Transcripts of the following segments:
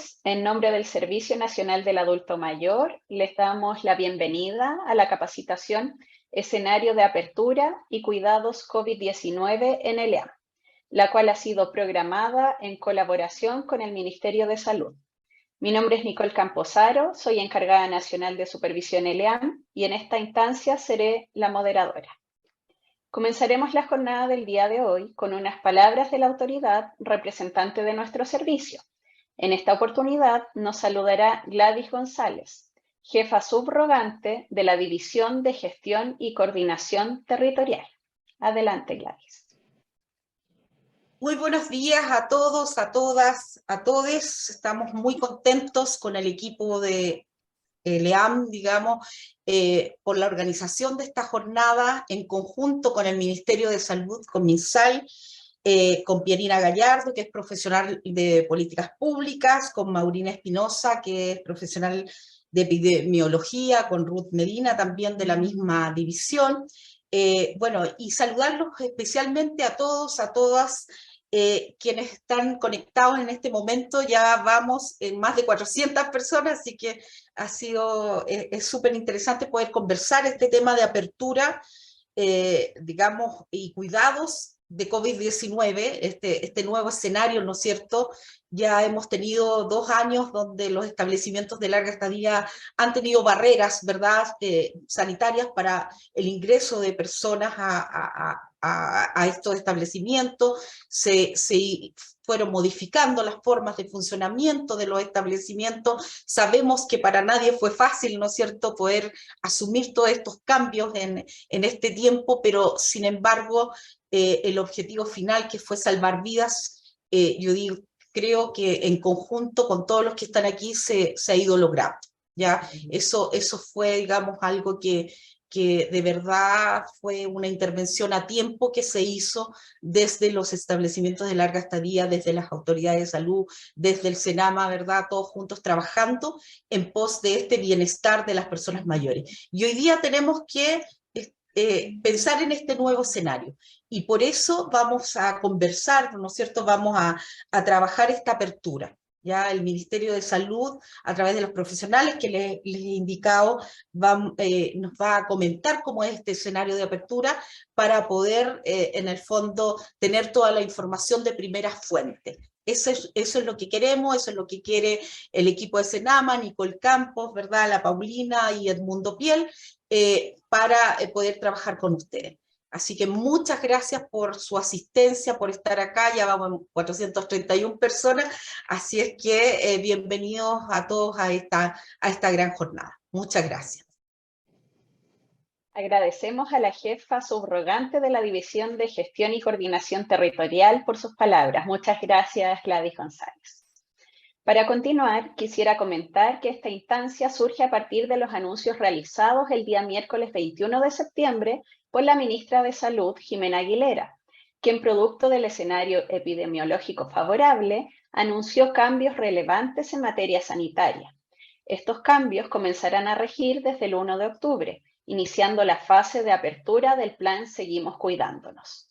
tardes. En nombre del Servicio Nacional del Adulto Mayor, les damos la bienvenida a la capacitación Escenario de Apertura y Cuidados COVID-19 en ELEAM, la cual ha sido programada en colaboración con el Ministerio de Salud. Mi nombre es Nicole Camposaro, soy encargada nacional de supervisión ELEAM y en esta instancia seré la moderadora. Comenzaremos la jornada del día de hoy con unas palabras de la autoridad representante de nuestro servicio. En esta oportunidad nos saludará Gladys González, jefa subrogante de la División de Gestión y Coordinación Territorial. Adelante, Gladys. Muy buenos días a todos, a todas, a todes. Estamos muy contentos con el equipo de ELEAM, digamos, por la organización de esta jornada en conjunto con el Ministerio de Salud, con MinSal, con Pierina Gallardo, que es profesional de políticas públicas, con Maurina Espinosa, que es profesional de epidemiología, con Ruth Medina, también de la misma división. Bueno, y saludarlos especialmente a todos, a todas, quienes están conectados en este momento. Ya vamos en más de 400 personas, así que es súper interesante poder conversar este tema de apertura, digamos, y cuidados de COVID-19, este nuevo escenario, ¿no es cierto? Ya hemos tenido 2 años donde los establecimientos de larga estadía han tenido barreras, ¿verdad?, sanitarias para el ingreso de personas a estos establecimientos. Se fueron modificando las formas de funcionamiento de los establecimientos. Sabemos que para nadie fue fácil, ¿no es cierto?, poder asumir todos estos cambios en este tiempo, pero sin embargo, el objetivo final, que fue salvar vidas, creo que en conjunto con todos los que están aquí se ha ido logrando, ¿ya? Eso fue, digamos, algo que de verdad fue una intervención a tiempo que se hizo desde los establecimientos de larga estadía, desde las autoridades de salud, desde el SENAMA, ¿verdad? Todos juntos trabajando en pos de este bienestar de las personas mayores. Y hoy día tenemos que pensar en este nuevo escenario. Y por eso vamos a conversar, ¿no es cierto? Vamos a trabajar esta apertura. Ya el Ministerio de Salud, a través de los profesionales que les he indicado, nos va a comentar cómo es este escenario de apertura para poder, en el fondo, tener toda la información de primera fuente. Eso es lo que queremos, eso es lo que quiere el equipo de Senama, Nicole Campos, ¿verdad?, la Paulina y Edmundo Piel, para poder trabajar con ustedes. Así que muchas gracias por su asistencia, por estar acá. Ya vamos en 431 personas, así es que bienvenidos a todos a esta gran jornada. Muchas gracias. Agradecemos a la jefa subrogante de la División de Gestión y Coordinación Territorial por sus palabras. Muchas gracias, Gladys González. Para continuar, quisiera comentar que esta instancia surge a partir de los anuncios realizados el día miércoles 21 de septiembre por la ministra de Salud, Jimena Aguilera, quien, producto del escenario epidemiológico favorable, anunció cambios relevantes en materia sanitaria. Estos cambios comenzarán a regir desde el 1 de octubre, iniciando la fase de apertura del plan Seguimos Cuidándonos.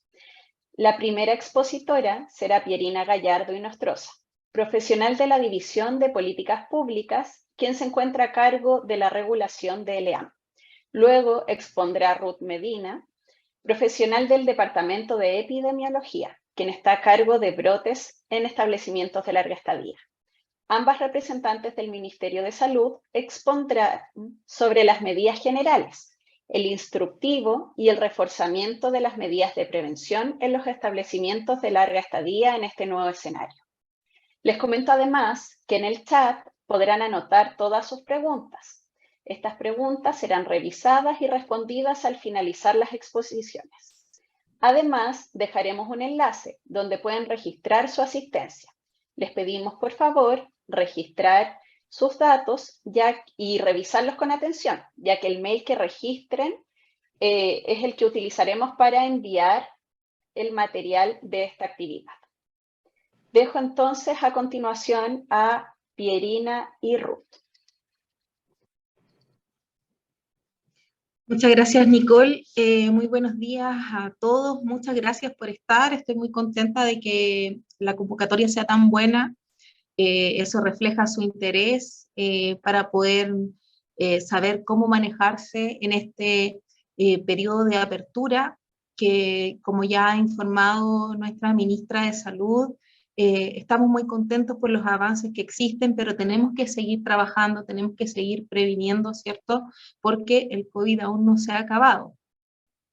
La primera expositora será Pierina Gallardo Inostroza, profesional de la División de Políticas Públicas, quien se encuentra a cargo de la regulación de ELEAM. Luego expondrá Ruth Medina, profesional del Departamento de Epidemiología, quien está a cargo de brotes en establecimientos de larga estadía. Ambas representantes del Ministerio de Salud expondrán sobre las medidas generales, el instructivo y el reforzamiento de las medidas de prevención en los establecimientos de larga estadía en este nuevo escenario. Les comento además que en el chat podrán anotar todas sus preguntas. Estas preguntas serán revisadas y respondidas al finalizar las exposiciones. Además, dejaremos un enlace donde pueden registrar su asistencia. Les pedimos, por favor, registrar sus datos y revisarlos con atención, ya que el mail que registren es el que utilizaremos para enviar el material de esta actividad. Dejo entonces a continuación a Pierina y Ruth. Muchas gracias, Nicole. Muy buenos días a todos. Muchas gracias por estar. Estoy muy contenta de que la convocatoria sea tan buena. Eso refleja su interés para poder saber cómo manejarse en este periodo de apertura, que como ya ha informado nuestra ministra de Salud, estamos muy contentos por los avances que existen, pero tenemos que seguir trabajando, tenemos que seguir previniendo, ¿cierto? Porque el COVID aún no se ha acabado.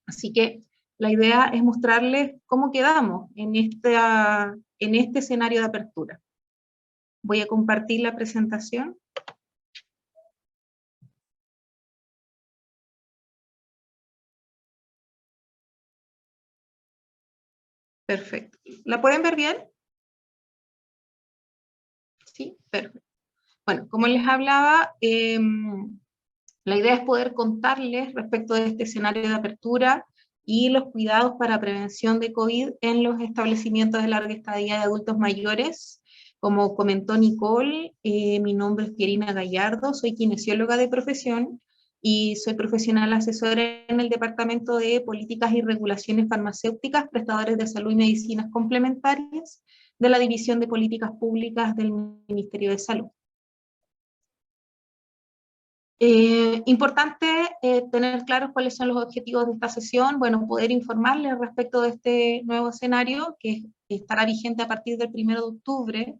Así que la idea es mostrarles cómo quedamos en este escenario de apertura. Voy a compartir la presentación. Perfecto. ¿La pueden ver bien? Sí, perfecto. Bueno, como les hablaba, la idea es poder contarles respecto de este escenario de apertura y los cuidados para prevención de COVID en los establecimientos de larga estadía de adultos mayores. Como comentó Nicole, mi nombre es Pierina Gallardo, soy kinesióloga de profesión y soy profesional asesora en el Departamento de Políticas y Regulaciones Farmacéuticas, Prestadores de Salud y Medicinas Complementarias de la División de Políticas Públicas del Ministerio de Salud. Importante tener claros cuáles son los objetivos de esta sesión, bueno, poder informarles respecto de este nuevo escenario que estará vigente a partir del 1 de octubre,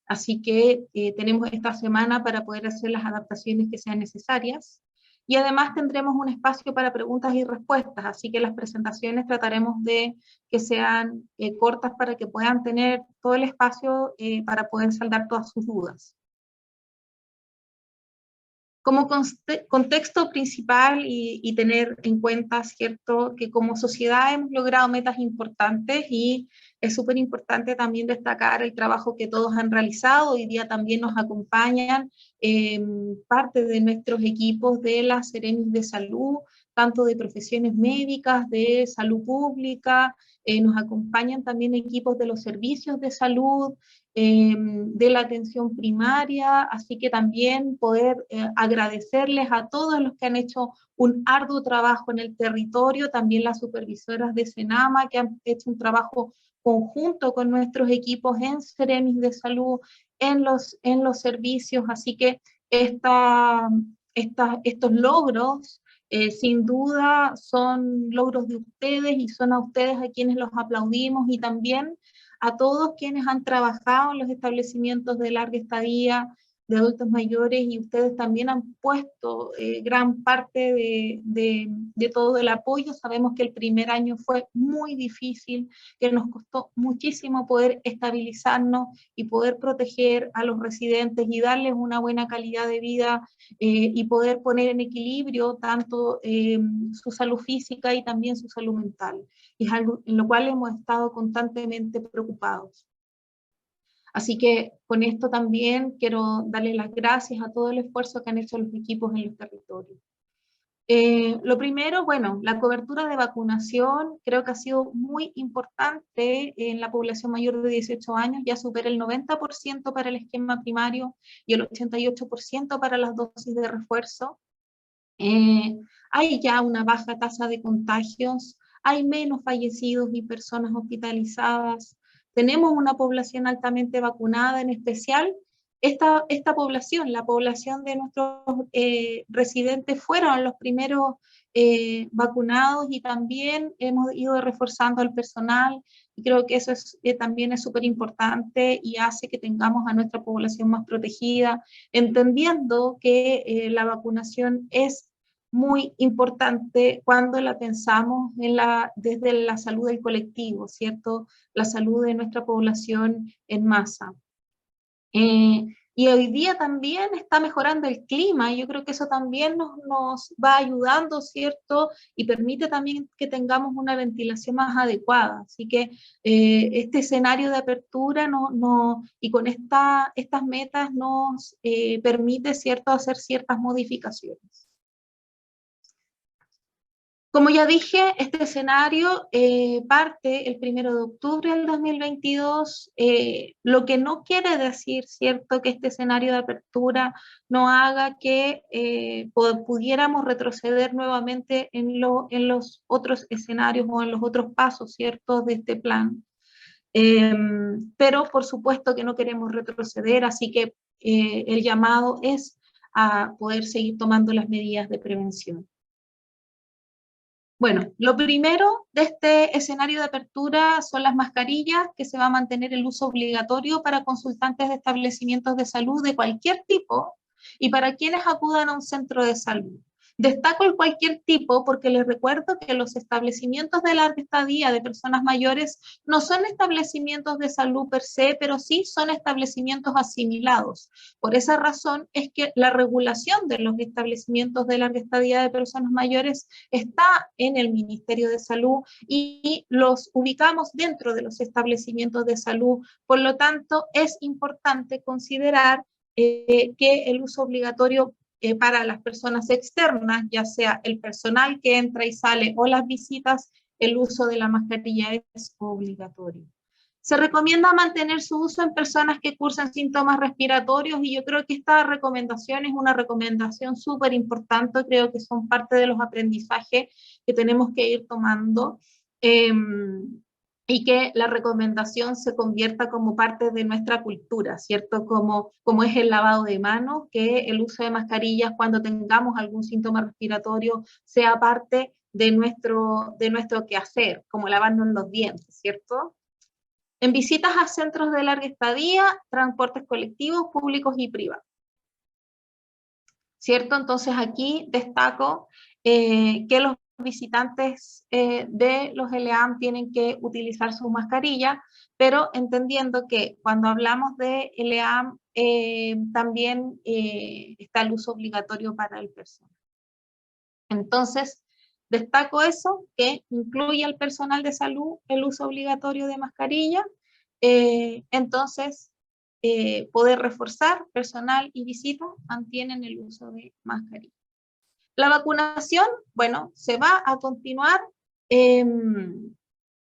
así que tenemos esta semana para poder hacer las adaptaciones que sean necesarias, y además tendremos un espacio para preguntas y respuestas, así que las presentaciones trataremos de que sean cortas para que puedan tener todo el espacio para poder saldar todas sus dudas. Como contexto principal y tener en cuenta, ¿cierto?, que como sociedad hemos logrado metas importantes y es súper importante también destacar el trabajo que todos han realizado. Hoy día también nos acompañan parte de nuestros equipos de la Seremi de Salud, tanto de profesiones médicas, de salud pública, nos acompañan también equipos de los servicios de salud, de la atención primaria, así que también poder agradecerles a todos los que han hecho un arduo trabajo en el territorio, también las supervisoras de Senama que han hecho un trabajo conjunto con nuestros equipos en Seremis de Salud, en los servicios, así que estos logros sin duda son logros de ustedes y son a ustedes a quienes los aplaudimos y también a todos quienes han trabajado en los establecimientos de larga estadía de adultos mayores y ustedes también han puesto gran parte de todo el apoyo. Sabemos que el primer año fue muy difícil, que nos costó muchísimo poder estabilizarnos y poder proteger a los residentes y darles una buena calidad de vida y poder poner en equilibrio tanto su salud física y también su salud mental. Y es algo en lo cual hemos estado constantemente preocupados. Así que con esto también quiero darles las gracias a todo el esfuerzo que han hecho los equipos en los territorios. Lo primero, bueno, la cobertura de vacunación creo que ha sido muy importante en la población mayor de 18 años, ya supera el 90% para el esquema primario y el 88% para las dosis de refuerzo. Hay ya una baja tasa de contagios, hay menos fallecidos y personas hospitalizadas, tenemos una población altamente vacunada, en especial esta población, la población de nuestros residentes fueron los primeros vacunados y también hemos ido reforzando al personal y creo que eso también es súper importante y hace que tengamos a nuestra población más protegida, entendiendo que la vacunación es muy importante cuando la pensamos desde la salud del colectivo, ¿cierto? La salud de nuestra población en masa. Y hoy día también está mejorando el clima, y yo creo que eso también nos va ayudando, ¿cierto? Y permite también que tengamos una ventilación más adecuada. Así que este escenario de apertura y con estas metas nos permite, ¿cierto?, hacer ciertas modificaciones. Como ya dije, este escenario parte el 1 de octubre del 2022, lo que no quiere decir, ¿cierto?, que este escenario de apertura no haga que pudiéramos retroceder nuevamente en los otros escenarios o en los otros pasos, ¿cierto?, de este plan. Pero por supuesto que no queremos retroceder, así que el llamado es a poder seguir tomando las medidas de prevención. Bueno, lo primero de este escenario de apertura son las mascarillas, que se va a mantener el uso obligatorio para consultantes de establecimientos de salud de cualquier tipo y para quienes acudan a un centro de salud. Destaco el cualquier tipo porque les recuerdo que los establecimientos de larga estadía de personas mayores no son establecimientos de salud per se, pero sí son establecimientos asimilados. Por esa razón es que la regulación de los establecimientos de larga estadía de personas mayores está en el Ministerio de Salud y los ubicamos dentro de los establecimientos de salud. Por lo tanto, es importante considerar que el uso obligatorio para las personas externas, ya sea el personal que entra y sale o las visitas, el uso de la mascarilla es obligatorio. Se recomienda mantener su uso en personas que cursan síntomas respiratorios y yo creo que esta recomendación es una recomendación súper importante, creo que son parte de los aprendizajes que tenemos que ir tomando y que la recomendación se convierta como parte de nuestra cultura, ¿cierto? Como es el lavado de manos, que el uso de mascarillas cuando tengamos algún síntoma respiratorio sea parte de nuestro quehacer, como lavarnos los dientes, ¿cierto? En visitas a centros de larga estadía, transportes colectivos, públicos y privados. ¿Cierto? Entonces aquí destaco que los visitantes de los LEAM tienen que utilizar su mascarilla, pero entendiendo que cuando hablamos de LEAM también está el uso obligatorio para el personal. Entonces, destaco eso, que incluye al personal de salud el uso obligatorio de mascarilla, entonces poder reforzar, personal y visita mantienen el uso de mascarilla. La vacunación, bueno, se va a continuar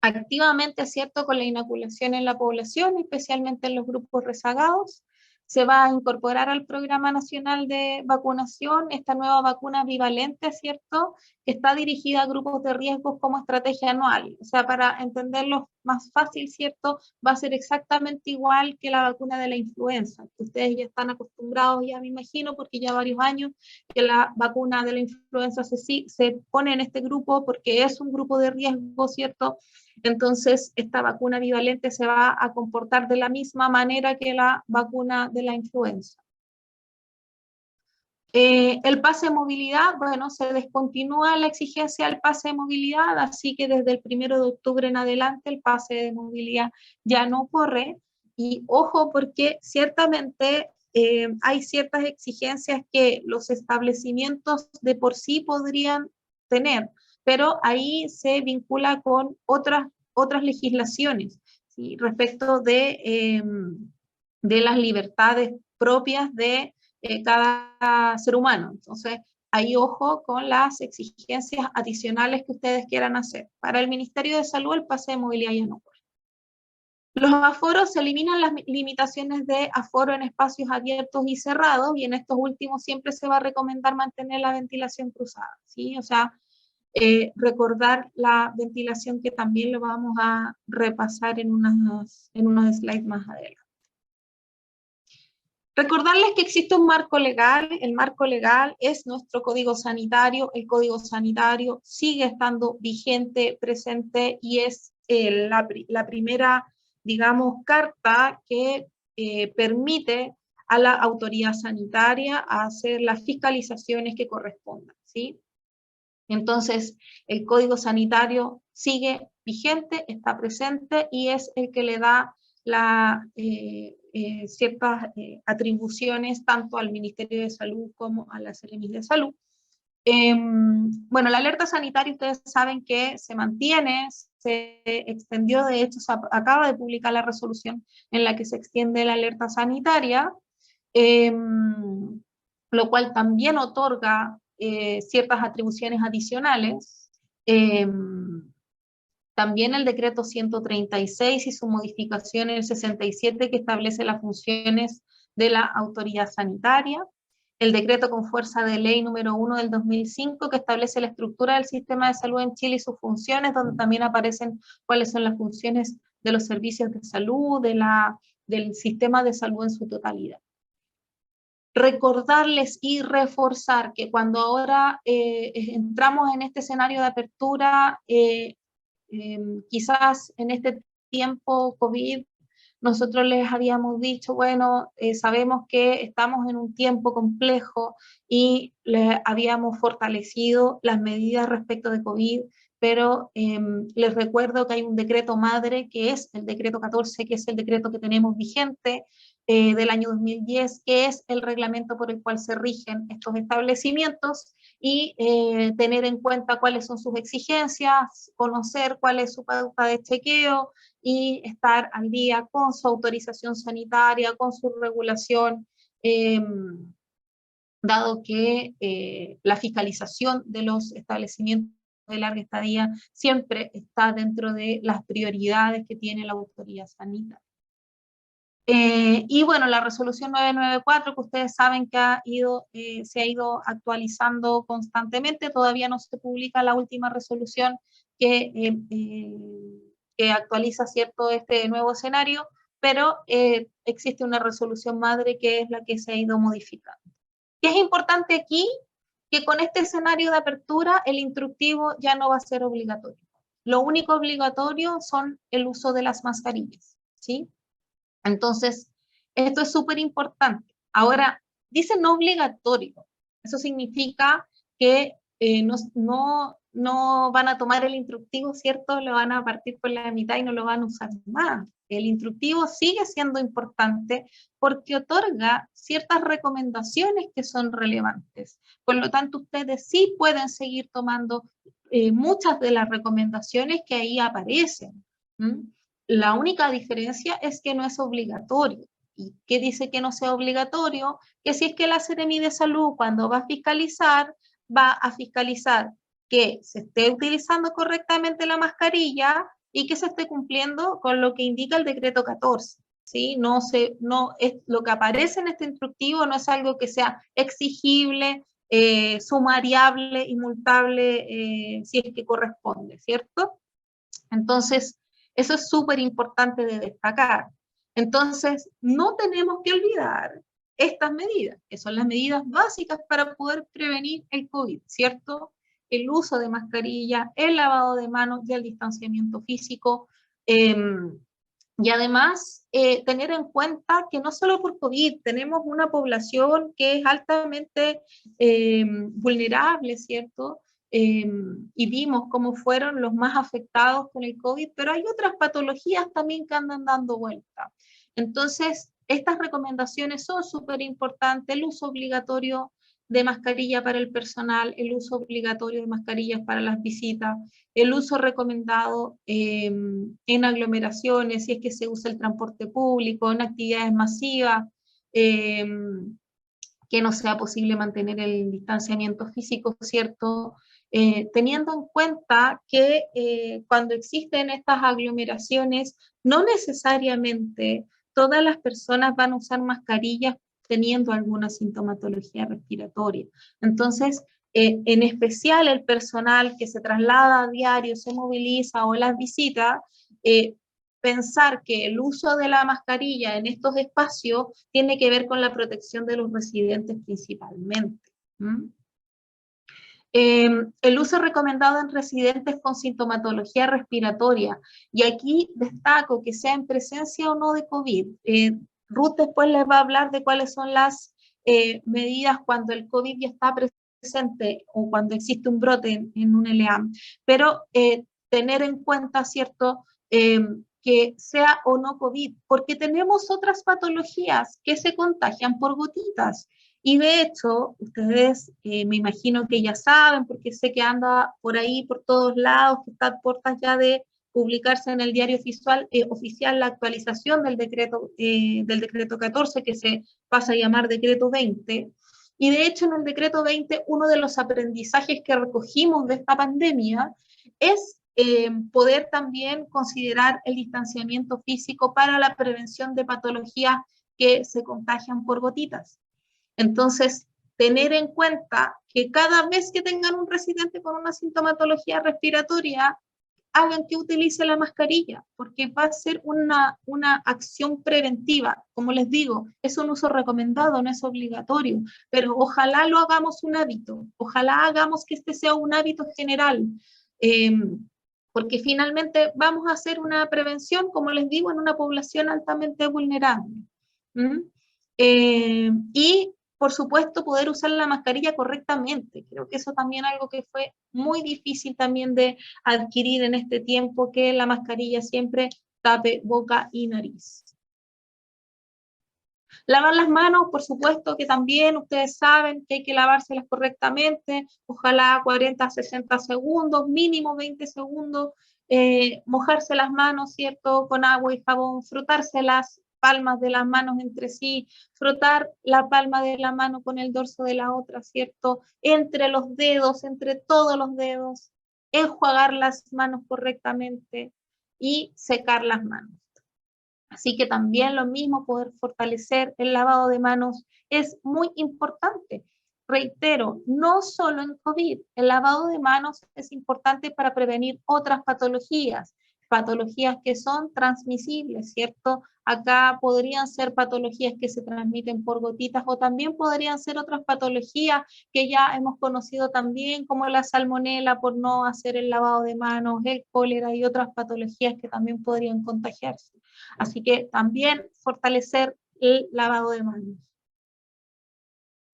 activamente, ¿cierto?, con la inoculación en la población, especialmente en los grupos rezagados. Se va a incorporar al Programa Nacional de Vacunación esta nueva vacuna bivalente, ¿cierto?, que está dirigida a grupos de riesgos como estrategia anual. O sea, para entenderlo más fácil, ¿cierto?, va a ser exactamente igual que la vacuna de la influenza, que ustedes ya están acostumbrados, ya me imagino, porque ya varios años que la vacuna de la influenza se pone en este grupo porque es un grupo de riesgo, ¿cierto? Entonces, esta vacuna bivalente se va a comportar de la misma manera que la vacuna de la influenza. El pase de movilidad, bueno, se descontinúa la exigencia del pase de movilidad, así que desde el 1 de octubre en adelante el pase de movilidad ya no corre. Y ojo, porque ciertamente hay ciertas exigencias que los establecimientos de por sí podrían tener, pero ahí se vincula con otras legislaciones, ¿sí?, respecto de las libertades propias de cada ser humano. Entonces, ahí ojo con las exigencias adicionales que ustedes quieran hacer. Para el Ministerio de Salud, el pase de movilidad ya no ocurre. Los aforos, se eliminan las limitaciones de aforo en espacios abiertos y cerrados, y en estos últimos siempre se va a recomendar mantener la ventilación cruzada, ¿sí? O sea, recordar la ventilación, que también lo vamos a repasar en unos slides más adelante. Recordarles que existe un marco legal, el marco legal es nuestro Código Sanitario, el Código Sanitario sigue estando vigente, presente, y es la primera, digamos, carta que permite a la autoridad sanitaria hacer las fiscalizaciones que correspondan, ¿sí? Entonces, el Código Sanitario sigue vigente, está presente, y es el que le da ciertas atribuciones tanto al Ministerio de Salud como a la Seremi de Salud. Bueno, la alerta sanitaria, ustedes saben que se mantiene, se extendió, de hecho se acaba de publicar la resolución en la que se extiende la alerta sanitaria, lo cual también otorga ciertas atribuciones adicionales. También el decreto 136 y su modificación en el 67, que establece las funciones de la autoridad sanitaria. El decreto con fuerza de ley número 1 del 2005, que establece la estructura del sistema de salud en Chile y sus funciones, donde también aparecen cuáles son las funciones de los servicios de salud, del sistema de salud en su totalidad. Recordarles y reforzar que cuando ahora entramos en este escenario de apertura, quizás en este tiempo COVID, nosotros les habíamos dicho, bueno, sabemos que estamos en un tiempo complejo y les habíamos fortalecido las medidas respecto de COVID, pero les recuerdo que hay un decreto madre, que es el decreto 14, que es el decreto que tenemos vigente del año 2010, que es el reglamento por el cual se rigen estos establecimientos, y tener en cuenta cuáles son sus exigencias, conocer cuál es su pauta de chequeo y estar al día con su autorización sanitaria, con su regulación, dado que la fiscalización de los establecimientos de larga estadía siempre está dentro de las prioridades que tiene la autoridad sanitaria. Y bueno, la resolución 994, que ustedes saben que se ha ido actualizando constantemente, todavía no se publica la última resolución que actualiza, ¿cierto?, este nuevo escenario, pero existe una resolución madre que es la que se ha ido modificando. ¿Qué es importante aquí? Que con este escenario de apertura el instructivo ya no va a ser obligatorio. Lo único obligatorio son el uso de las mascarillas, ¿sí? Entonces, esto es súper importante. Ahora, dice no obligatorio. Eso significa que no van a tomar el instructivo, ¿cierto? Lo van a partir por la mitad y no lo van a usar más. El instructivo sigue siendo importante porque otorga ciertas recomendaciones que son relevantes. Por lo tanto, ustedes sí pueden seguir tomando muchas de las recomendaciones que ahí aparecen. La única diferencia es que no es obligatorio. ¿Y qué dice que no sea obligatorio? Que si es que la Seremi de Salud, cuando va a fiscalizar que se esté utilizando correctamente la mascarilla y que se esté cumpliendo con lo que indica el decreto 14. ¿Sí? No es, lo que aparece en este instructivo no es algo que sea exigible, sumariable y multable si es que corresponde, ¿cierto? Entonces, eso es súper importante de destacar. Entonces, no tenemos que olvidar estas medidas, que son las medidas básicas para poder prevenir el COVID, ¿cierto? El uso de mascarilla, el lavado de manos y el distanciamiento físico. Y además, tener en cuenta que no solo por COVID, tenemos una población que es altamente vulnerable, ¿cierto? Y vimos cómo fueron los más afectados con el COVID, pero hay otras patologías también que andan dando vuelta. Entonces, estas recomendaciones son súper importantes, el uso obligatorio de mascarilla para el personal, el uso obligatorio de mascarillas para las visitas, el uso recomendado en aglomeraciones, si es que se usa el transporte público, en actividades masivas, que no sea posible mantener el distanciamiento físico, ¿cierto? Teniendo en cuenta que cuando existen estas aglomeraciones, no necesariamente todas las personas van a usar mascarillas teniendo alguna sintomatología respiratoria. Entonces, en especial el personal que se traslada a diario, se moviliza o las visita, pensar que el uso de la mascarilla en estos espacios tiene que ver con la protección de los residentes principalmente. El uso recomendado en residentes con sintomatología respiratoria, y aquí destaco que sea en presencia o no de COVID. Ruth después les va a hablar de cuáles son las medidas cuando el COVID ya está presente o cuando existe un brote en un LEAM, pero tener en cuenta, ¿cierto?, que sea o no COVID, porque tenemos otras patologías que se contagian por gotitas. Y de hecho, ustedes me imagino que ya saben, porque sé que anda por ahí, por todos lados, que está a puertas ya de publicarse en el diario oficial la actualización del decreto 14, que se pasa a llamar decreto 20. Y de hecho, en el decreto 20, uno de los aprendizajes que recogimos de esta pandemia es poder también considerar el distanciamiento físico para la prevención de patologías que se contagian por gotitas. Entonces, tener en cuenta que cada vez que tengan un residente con una sintomatología respiratoria, hagan que utilice la mascarilla, porque va a ser una acción preventiva. Como les digo, es un uso recomendado, no es obligatorio, pero ojalá lo hagamos un hábito, ojalá hagamos que este sea un hábito general, porque finalmente vamos a hacer una prevención, como les digo, en una población altamente vulnerable. Y por supuesto, poder usar la mascarilla correctamente. Creo que eso también es algo que fue muy difícil también de adquirir en este tiempo, que la mascarilla siempre tape boca y nariz. Lavar las manos, por supuesto que también ustedes saben que hay que lavárselas correctamente, ojalá 40, 60 segundos, mínimo 20 segundos, mojarse las manos, ¿cierto? Con agua y jabón, frotarse las palmas de las manos entre sí, frotar la palma de la mano con el dorso de la otra, ¿cierto? Entre los dedos, entre todos los dedos, enjuagar las manos correctamente y secar las manos. Así que también lo mismo, poder fortalecer el lavado de manos es muy importante. Reitero, no solo en COVID, el lavado de manos es importante para prevenir otras patologías que son transmisibles, ¿cierto? Acá podrían ser patologías que se transmiten por gotitas o también podrían ser otras patologías que ya hemos conocido también, como la salmonela por no hacer el lavado de manos, el cólera y otras patologías que también podrían contagiarse. Así que también fortalecer el lavado de manos.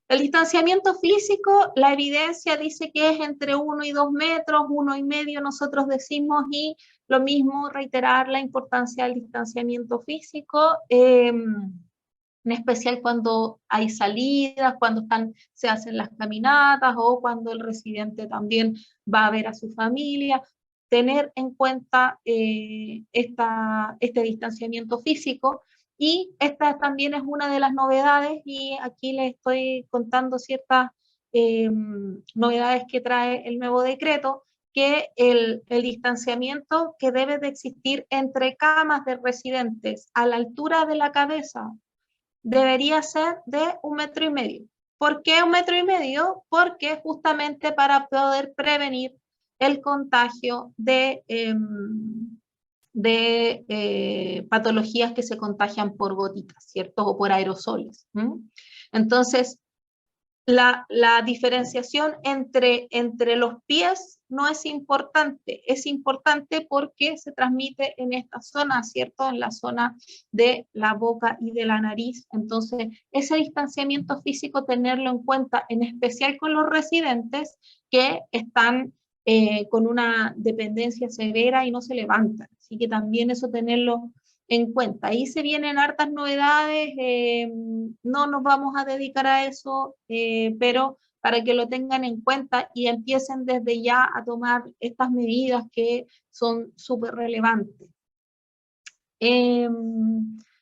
El distanciamiento físico, la evidencia dice que es entre 1 y 2 metros, 1,5 nosotros decimos, y lo mismo reiterar la importancia del distanciamiento físico, en especial cuando hay salidas, cuando se hacen las caminatas o cuando el residente también va a ver a su familia. Tener en cuenta este distanciamiento físico. Y esta también es una de las novedades, y aquí les estoy contando ciertas novedades que trae el nuevo decreto, que el distanciamiento que debe de existir entre camas de residentes a la altura de la cabeza debería ser de 1,5 metros. ¿Por qué 1,5 metros? Porque justamente para poder prevenir el contagio de patologías que se contagian por gotitas, ¿cierto? O por aerosoles. Entonces, la diferenciación entre los pies no es importante porque se transmite en esta zona, ¿cierto? En la zona de la boca y de la nariz. Entonces, ese distanciamiento físico, tenerlo en cuenta, en especial con los residentes que están con una dependencia severa y no se levantan. Así que también eso tenerlo en cuenta. Ahí se vienen hartas novedades, no nos vamos a dedicar a eso, pero para que lo tengan en cuenta y empiecen desde ya a tomar estas medidas que son súper relevantes.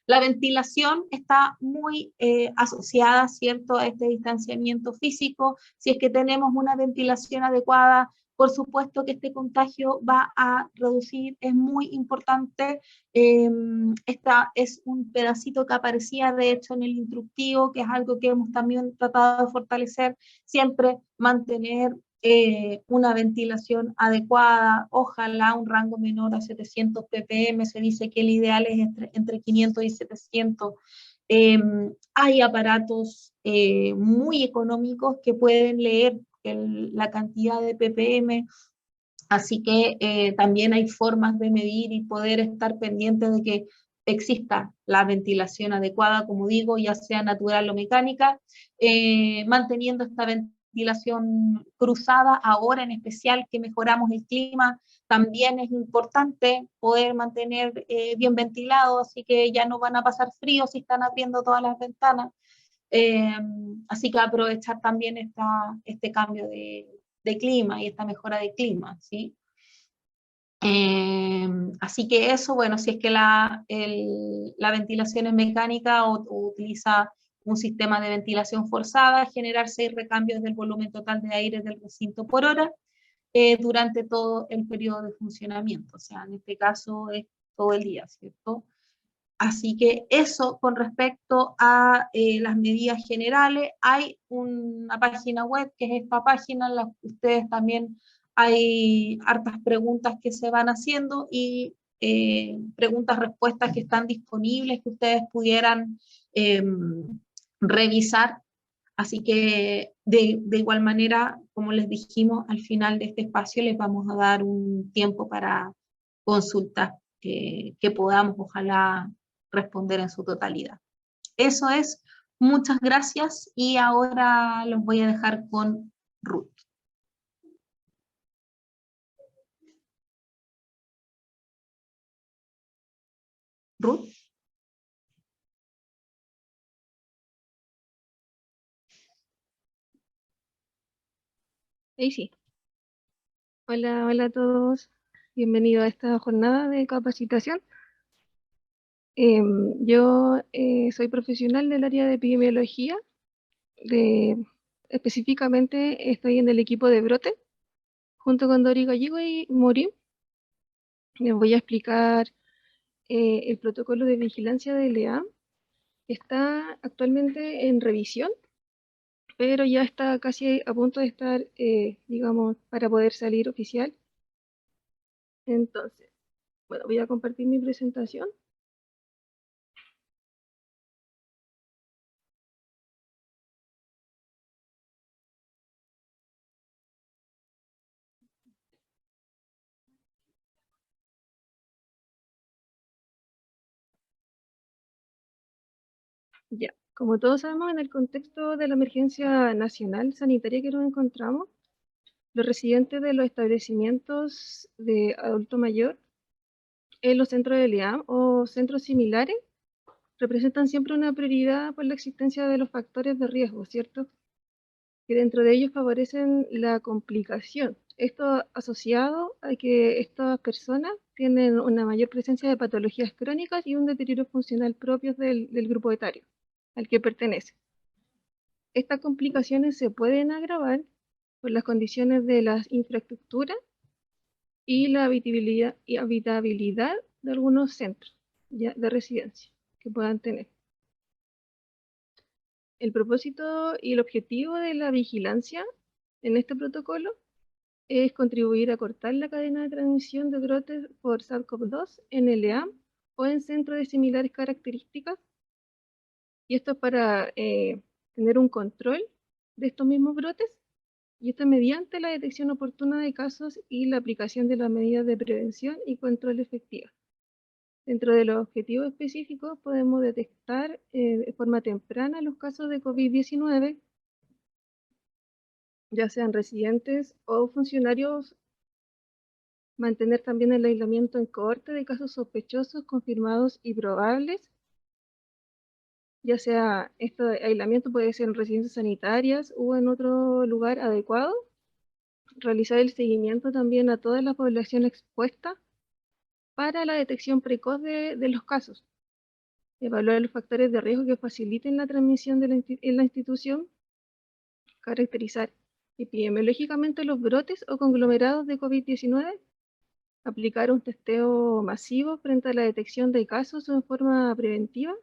La ventilación está muy asociada, ¿cierto?, a este distanciamiento físico. Si es que tenemos una ventilación adecuada, por supuesto que este contagio va a reducir, es muy importante. Esta es un pedacito que aparecía de hecho en el instructivo, que es algo que hemos también tratado de fortalecer, siempre mantener una ventilación adecuada, ojalá un rango menor a 700 ppm, se dice que el ideal es entre 500 y 700. Hay aparatos muy económicos que pueden leer la cantidad de ppm, así que también hay formas de medir y poder estar pendientes de que exista la ventilación adecuada, como digo, ya sea natural o mecánica, manteniendo esta ventilación cruzada. Ahora en especial que mejoramos el clima, también es importante poder mantener bien ventilado, así que ya no van a pasar frío si están abriendo todas las ventanas. Así que aprovechar también este cambio de clima y esta mejora de clima, ¿sí? Así que eso, bueno, si es que la ventilación es mecánica o utiliza un sistema de ventilación forzada, generar 6 recambios del volumen total de aire del recinto por hora durante todo el periodo de funcionamiento, o sea, en este caso es todo el día, ¿cierto? Así que eso con respecto a las medidas generales. Hay una página web que es esta página, en la que ustedes también hay hartas preguntas que se van haciendo y preguntas-respuestas que están disponibles que ustedes pudieran revisar. Así que de igual manera, como les dijimos, al final de este espacio les vamos a dar un tiempo para consultas que podamos, ojalá, responder en su totalidad. Eso es, muchas gracias y ahora los voy a dejar con Ruth. Ruth. Ahí sí. Hola, hola a todos. Bienvenidos a esta jornada de capacitación. Yo soy profesional del área de epidemiología. Específicamente estoy en el equipo de brote, junto con Dori Gallego y Morim. Les voy a explicar el protocolo de vigilancia de LEAM. Está actualmente en revisión, pero ya está casi a punto de estar, digamos, para poder salir oficial. Entonces, bueno, voy a compartir mi presentación. Ya, como todos sabemos, en el contexto de la emergencia nacional sanitaria que nos encontramos, los residentes de los establecimientos de adulto mayor en los centros de LEAM o centros similares representan siempre una prioridad por la existencia de los factores de riesgo, ¿cierto? Que dentro de ellos favorecen la complicación. Esto asociado a que estas personas tienen una mayor presencia de patologías crónicas y un deterioro funcional propios del grupo etario al que pertenece. Estas complicaciones se pueden agravar por las condiciones de las infraestructuras y la habitabilidad de algunos centros de residencia que puedan tener. El propósito y el objetivo de la vigilancia en este protocolo es contribuir a cortar la cadena de transmisión de brotes por SARS-CoV-2 en el LEAM o en centros de similares características. Y esto es para tener un control de estos mismos brotes, y esto mediante la detección oportuna de casos y la aplicación de las medidas de prevención y control efectivas. Dentro de los objetivos específicos podemos detectar de forma temprana los casos de COVID-19, ya sean residentes o funcionarios, mantener también el aislamiento en cohorte de casos sospechosos, confirmados y probables, ya sea este aislamiento puede ser en residencias sanitarias o en otro lugar adecuado. Realizar el seguimiento también a toda la población expuesta para la detección precoz de los casos. Evaluar los factores de riesgo que faciliten la transmisión en la institución. Caracterizar epidemiológicamente los brotes o conglomerados de COVID-19. Aplicar un testeo masivo frente a la detección de casos en forma preventiva.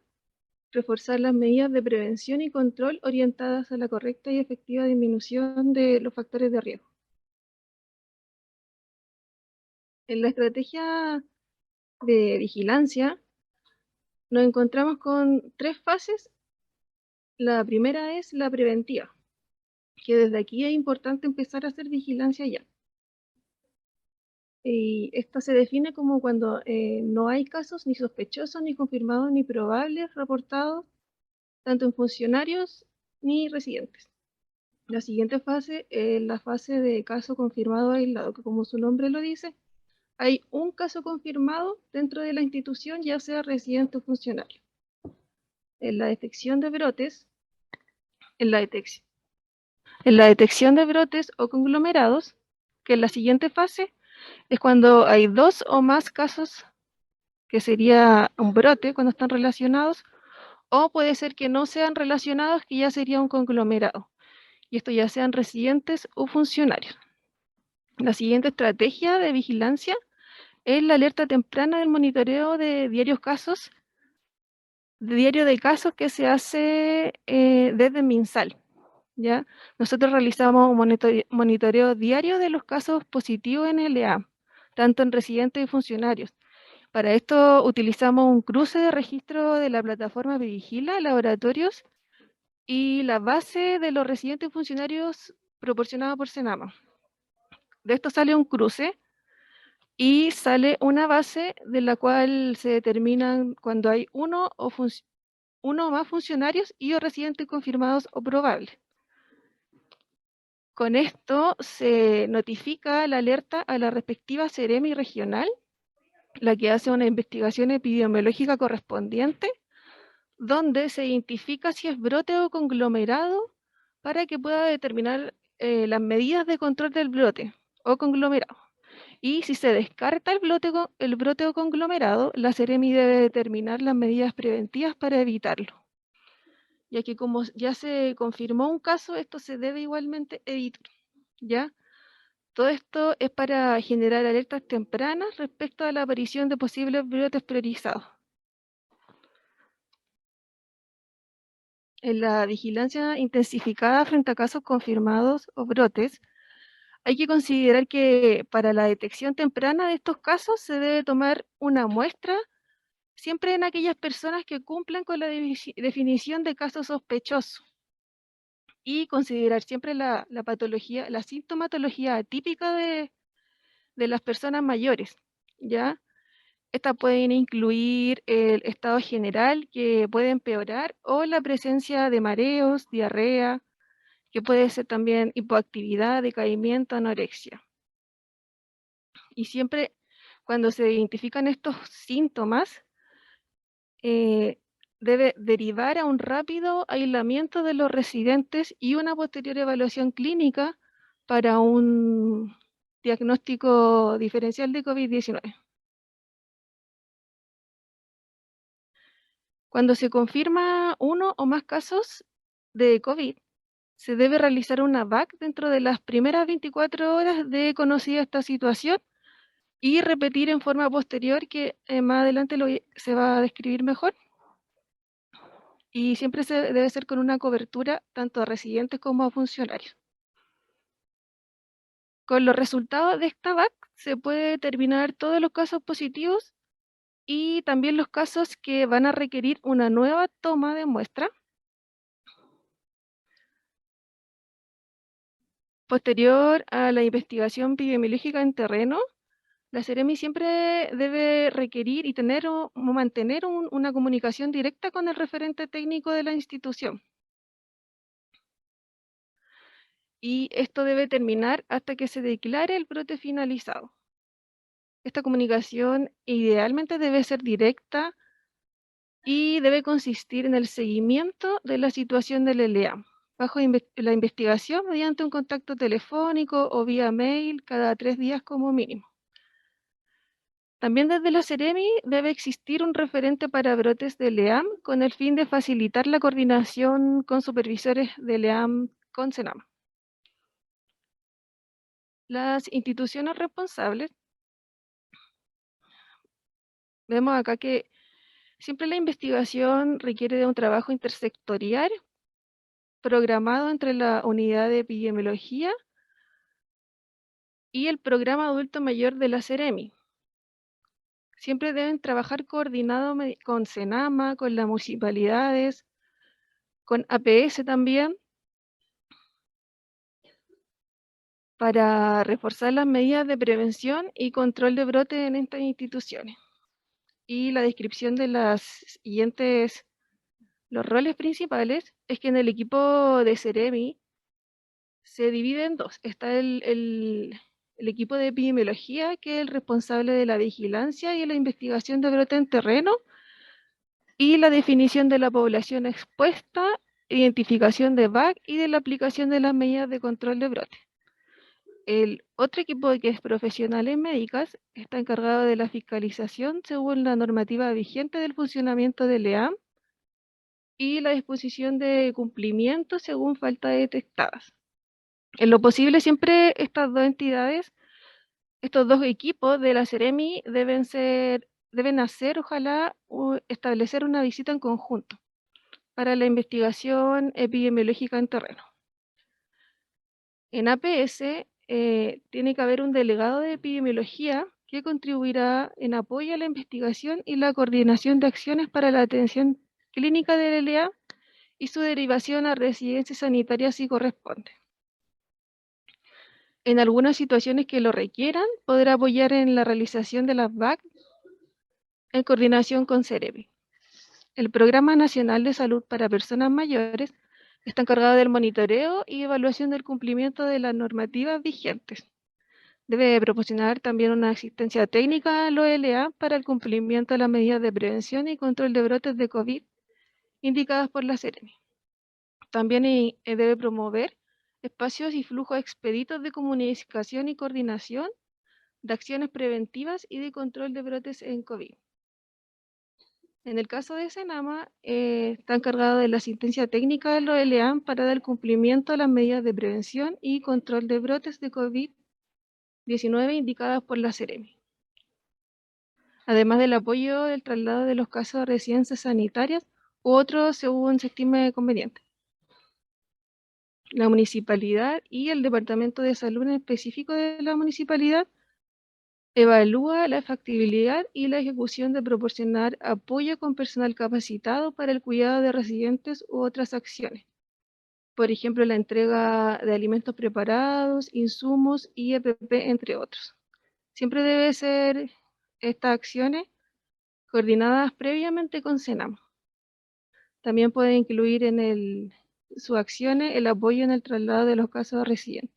Reforzar las medidas de prevención y control orientadas a la correcta y efectiva disminución de los factores de riesgo. En la estrategia de vigilancia nos encontramos con 3 fases. La primera es la preventiva, que desde aquí es importante empezar a hacer vigilancia ya. Y esta se define como cuando no hay casos ni sospechosos, ni confirmados, ni probables reportados, tanto en funcionarios ni residentes. La siguiente fase es la fase de caso confirmado aislado, que como su nombre lo dice, hay un caso confirmado dentro de la institución, ya sea residente o funcionario. En la detección de brotes, en la detección de brotes o conglomerados, que en la siguiente fase es cuando hay 2 o más casos, que sería un brote cuando están relacionados, o puede ser que no sean relacionados, que ya sería un conglomerado, y esto ya sean residentes o funcionarios. La siguiente estrategia de vigilancia es la alerta temprana del monitoreo de diario de casos que se hace desde MinSal. ¿ya? Nosotros realizamos un monitoreo diario de los casos positivos en el EAM, tanto en residentes y funcionarios. Para esto utilizamos un cruce de registro de la plataforma Vigila, laboratorios y la base de los residentes y funcionarios proporcionada por Senama. De esto sale un cruce y sale una base de la cual se determinan cuando hay uno o más funcionarios y o residentes confirmados o probables. Con esto se notifica la alerta a la respectiva Seremi regional, la que hace una investigación epidemiológica correspondiente, donde se identifica si es brote o conglomerado para que pueda determinar las medidas de control del brote o conglomerado. Y si se descarta el brote o conglomerado, la Seremi debe determinar las medidas preventivas para evitarlo. Ya que como ya se confirmó un caso, esto se debe igualmente evitar, ¿ya? Todo esto es para generar alertas tempranas respecto a la aparición de posibles brotes priorizados. En la vigilancia intensificada frente a casos confirmados o brotes, hay que considerar que para la detección temprana de estos casos se debe tomar una muestra siempre en aquellas personas que cumplan con la definición de caso sospechoso y considerar siempre la patología, la sintomatología atípica de las personas mayores, ¿ya? Estas pueden incluir el estado general que puede empeorar o la presencia de mareos, diarrea, que puede ser también hipoactividad, decaimiento, anorexia. Y siempre cuando se identifican estos síntomas, debe derivar a un rápido aislamiento de los residentes y una posterior evaluación clínica para un diagnóstico diferencial de COVID-19. Cuando se confirma uno o más casos de COVID, se debe realizar una VAC dentro de las primeras 24 horas de conocida esta situación y repetir en forma posterior, que más adelante se va a describir mejor. Y siempre se debe ser con una cobertura tanto a residentes como a funcionarios. Con los resultados de esta VAC se puede determinar todos los casos positivos y también los casos que van a requerir una nueva toma de muestra. Posterior a la investigación epidemiológica en terreno, la Seremi siempre debe requerir y tener o mantener una comunicación directa con el referente técnico de la institución. Y esto debe terminar hasta que se declare el brote finalizado. Esta comunicación idealmente debe ser directa y debe consistir en el seguimiento de la situación del LEAM, bajo la investigación mediante un contacto telefónico o vía mail cada 3 días como mínimo. También desde la Seremi debe existir un referente para brotes de LEAM con el fin de facilitar la coordinación con supervisores de LEAM con Senama. Las instituciones responsables, vemos acá que siempre la investigación requiere de un trabajo intersectorial programado entre la unidad de epidemiología y el programa adulto mayor de la Seremi. Siempre deben trabajar coordinado con Senama, con las municipalidades, con APS también, para reforzar las medidas de prevención y control de brotes en estas instituciones. Y la descripción de las siguientes, los roles principales, es que en el equipo de Seremi se divide en dos. Está el equipo de epidemiología, que es el responsable de la vigilancia y la investigación de brote en terreno, y la definición de la población expuesta, identificación de VAC y de la aplicación de las medidas de control de brote. El otro equipo, que es profesionales médicas, está encargado de la fiscalización según la normativa vigente del funcionamiento del EAM y la disposición de cumplimiento según faltas detectadas. En lo posible, siempre estas dos entidades, estos dos equipos de la Seremi deben hacer, ojalá, establecer una visita en conjunto para la investigación epidemiológica en terreno. En APS tiene que haber un delegado de epidemiología que contribuirá en apoyo a la investigación y la coordinación de acciones para la atención clínica del LEA y su derivación a residencias sanitarias si corresponde. En algunas situaciones que lo requieran, podrá apoyar en la realización de las VAC en coordinación con CEREBI. El Programa Nacional de Salud para Personas Mayores está encargado del monitoreo y evaluación del cumplimiento de las normativas vigentes. Debe proporcionar también una asistencia técnica al OLA para el cumplimiento de las medidas de prevención y control de brotes de COVID indicadas por la CEREMI. También debe promover espacios y flujos expeditos de comunicación y coordinación de acciones preventivas y de control de brotes en COVID. En el caso de Senama, está encargado de la asistencia técnica del OLA para dar cumplimiento a las medidas de prevención y control de brotes de COVID-19 indicadas por la CEREMI. Además del apoyo del traslado de los casos a residencias sanitarias u otros según se estime conveniente. La municipalidad y el Departamento de Salud en específico de la municipalidad evalúa la factibilidad y la ejecución de proporcionar apoyo con personal capacitado para el cuidado de residentes u otras acciones. Por ejemplo, la entrega de alimentos preparados, insumos y EPP, entre otros. Siempre debe ser estas acciones coordinadas previamente con Senama. También puede incluir en sus acciones el apoyo en el traslado de los casos a residentes.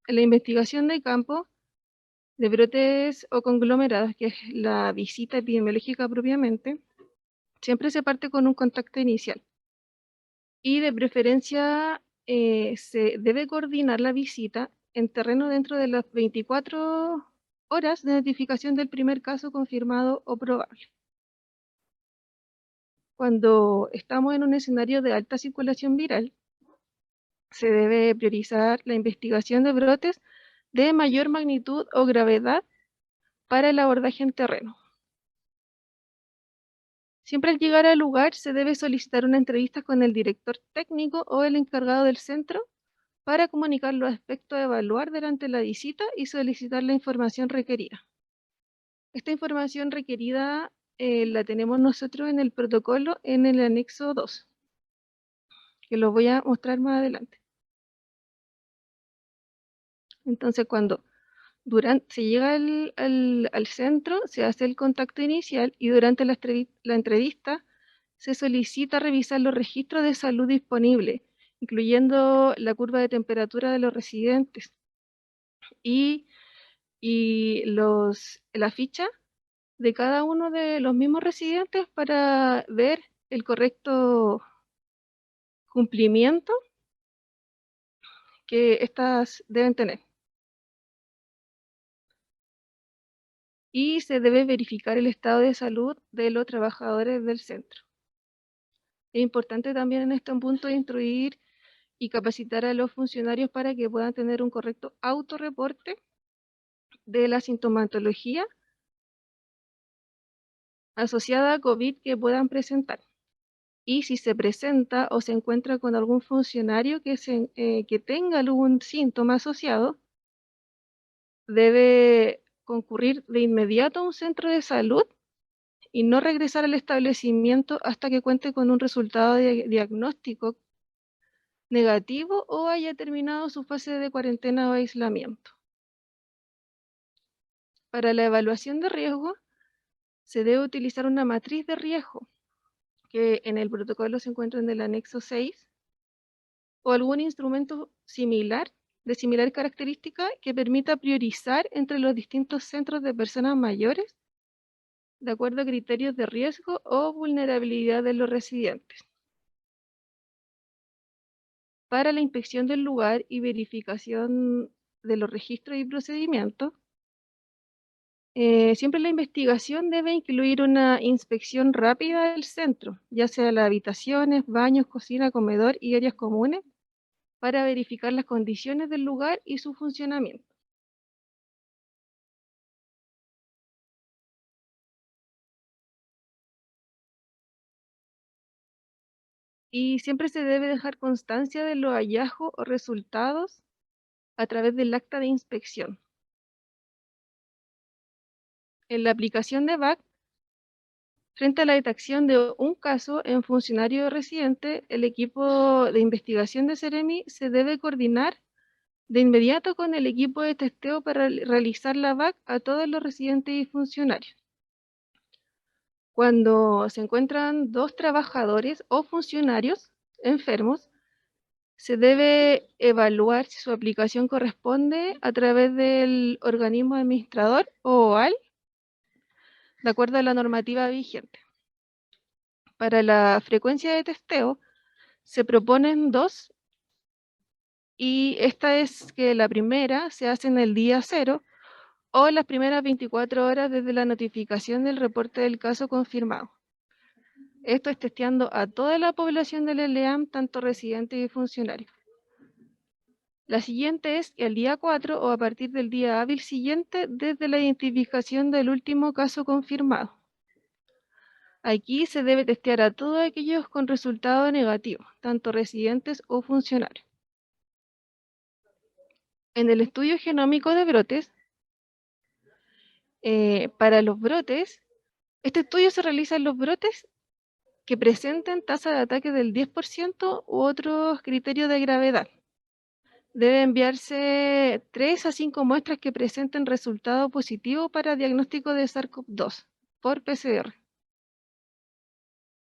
En la investigación de campo de brotes o conglomerados, que es la visita epidemiológica propiamente, siempre se parte con un contacto inicial. Y de preferencia se debe coordinar la visita en terreno dentro de las 24 horas de notificación del primer caso confirmado o probable. Cuando estamos en un escenario de alta circulación viral, se debe priorizar la investigación de brotes de mayor magnitud o gravedad para el abordaje en terreno. Siempre al llegar al lugar se debe solicitar una entrevista con el director técnico o el encargado del centro para comunicar los aspectos a evaluar durante la visita y solicitar la información requerida. Esta información requerida la tenemos nosotros en el protocolo en el anexo 2, que lo voy a mostrar más adelante. Entonces, cuando se llega al centro, se hace el contacto inicial y durante la entrevista se solicita revisar los registros de salud disponibles, incluyendo la curva de temperatura de los residentes y la ficha de cada uno de los mismos residentes para ver el correcto cumplimiento que éstas deben tener. Y se debe verificar el estado de salud de los trabajadores del centro. Es importante también en este punto instruir y capacitar a los funcionarios para que puedan tener un correcto autorreporte de la sintomatología asociada a COVID que puedan presentar. Y si se presenta o se encuentra con algún funcionario que tenga algún síntoma asociado, debe concurrir de inmediato a un centro de salud y no regresar al establecimiento hasta que cuente con un resultado de diagnóstico negativo o haya terminado su fase de cuarentena o aislamiento. Para la evaluación de riesgo, se debe utilizar una matriz de riesgo, que en el protocolo se encuentra en el anexo 6, o algún instrumento similar, de similar característica, que permita priorizar entre los distintos centros de personas mayores de acuerdo a criterios de riesgo o vulnerabilidad de los residentes. Para la inspección del lugar y verificación de los registros y procedimientos, siempre la investigación debe incluir una inspección rápida del centro, ya sea las habitaciones, baños, cocina, comedor y áreas comunes, para verificar las condiciones del lugar y su funcionamiento. y siempre se debe dejar constancia de los hallazgos o resultados a través del acta de inspección. En la aplicación de VAC, frente a la detección de un caso en funcionario residente, el equipo de investigación de Seremi se debe coordinar de inmediato con el equipo de testeo para realizar la VAC a todos los residentes y funcionarios. Cuando se encuentran 2 trabajadores o funcionarios enfermos, se debe evaluar si su aplicación corresponde a través del organismo administrador o OAL, de acuerdo a la normativa vigente. Para la frecuencia de testeo, se proponen 2, y esta es que la primera se hace en el día 0 o las primeras 24 horas desde la notificación del reporte del caso confirmado. Esto es testeando a toda la población del LEAM, tanto residentes y funcionarios. La siguiente es el día 4 o a partir del día hábil siguiente desde la identificación del último caso confirmado. Aquí se debe testear a todos aquellos con resultado negativo, tanto residentes o funcionarios. En el estudio genómico de brotes, para los brotes, este estudio se realiza en los brotes que presenten tasa de ataque del 10% u otros criterios de gravedad. Debe enviarse 3 a 5 muestras que presenten resultado positivo para diagnóstico de SARS-CoV-2 por PCR.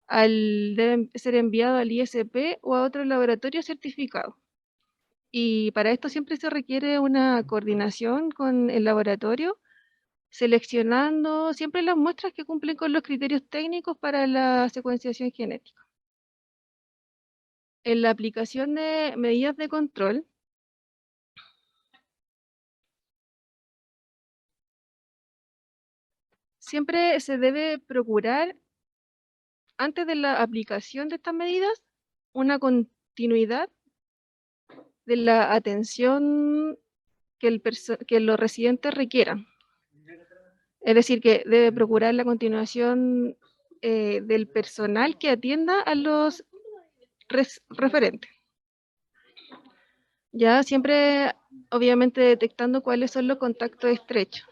Debe ser enviado al ISP o a otro laboratorio certificado. Y para esto siempre se requiere una coordinación con el laboratorio, seleccionando siempre las muestras que cumplen con los criterios técnicos para la secuenciación genética. En la aplicación de medidas de control, siempre se debe procurar, antes de la aplicación de estas medidas, una continuidad de la atención que los residentes requieran. Es decir, que debe procurar la continuación del personal que atienda a los referentes. Ya siempre, obviamente, detectando cuáles son los contactos estrechos.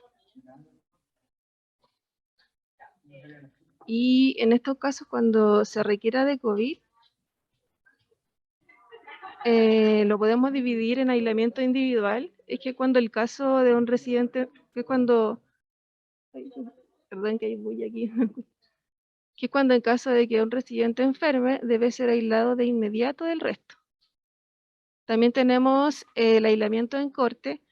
Y en estos casos, cuando se requiera de COVID, lo podemos dividir en aislamiento individual. Es que cuando el caso de un residente, que cuando, perdón que hay bulla aquí, que cuando en caso de que un residente enferme, debe ser aislado de inmediato del resto. También tenemos el aislamiento en corte,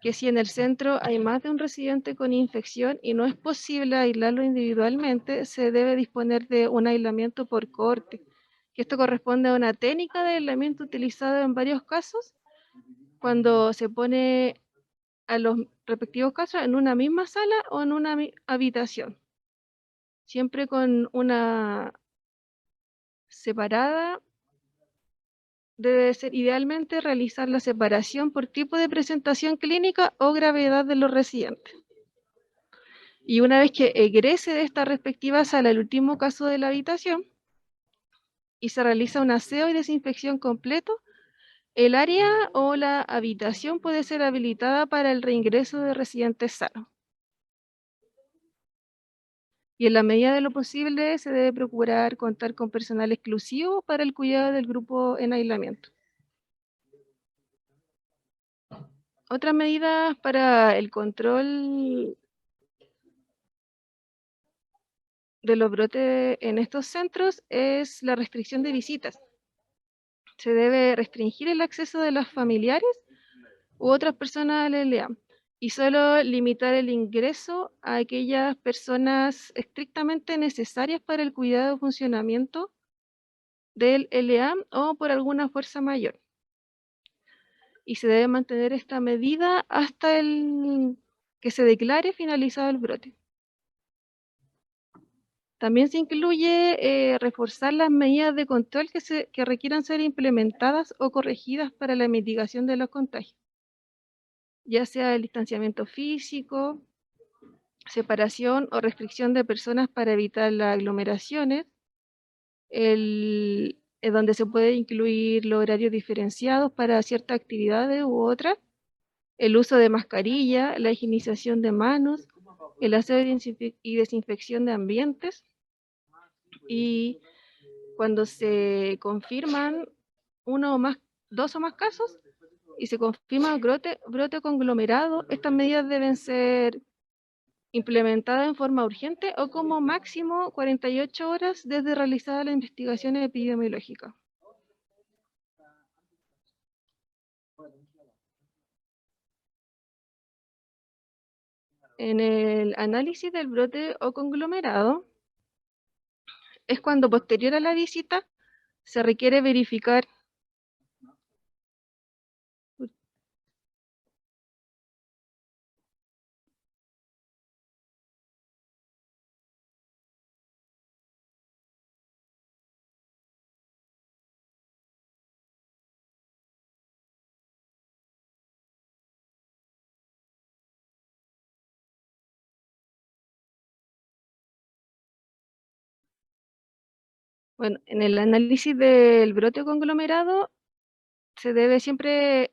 que si en el centro hay más de un residente con infección y no es posible aislarlo individualmente, se debe disponer de un aislamiento por corte, que esto corresponde a una técnica de aislamiento utilizada en varios casos, cuando se pone a los respectivos casos en una misma sala o en una habitación, siempre con una separada. Debe ser idealmente realizar la separación por tipo de presentación clínica o gravedad de los residentes. Y una vez que egrese de esta respectiva sala el último caso de la habitación y se realiza un aseo y desinfección completo, el área o la habitación puede ser habilitada para el reingreso de residentes sanos. Y en la medida de lo posible se debe procurar contar con personal exclusivo para el cuidado del grupo en aislamiento. Otras medidas para el control de los brotes en estos centros es la restricción de visitas. Se debe restringir el acceso de los familiares u otras personas al LEAM y solo limitar el ingreso a aquellas personas estrictamente necesarias para el cuidado y funcionamiento del LEAM o por alguna fuerza mayor. Y se debe mantener esta medida hasta que se declare finalizado el brote. También se incluye reforzar las medidas de control que requieran ser implementadas o corregidas para la mitigación de los contagios, ya sea el distanciamiento físico, separación o restricción de personas para evitar las aglomeraciones, el donde se puede incluir los horarios diferenciados para ciertas actividades u otras, el uso de mascarilla, la higienización de manos, el aseo y desinfección de ambientes, y cuando se confirman dos o más casos y se confirma brote conglomerado, estas medidas deben ser implementadas en forma urgente o como máximo 48 horas desde realizada la investigación epidemiológica. En el análisis del brote o conglomerado, es cuando posterior a la visita se requiere verificar Bueno, en el análisis del brote conglomerado se debe siempre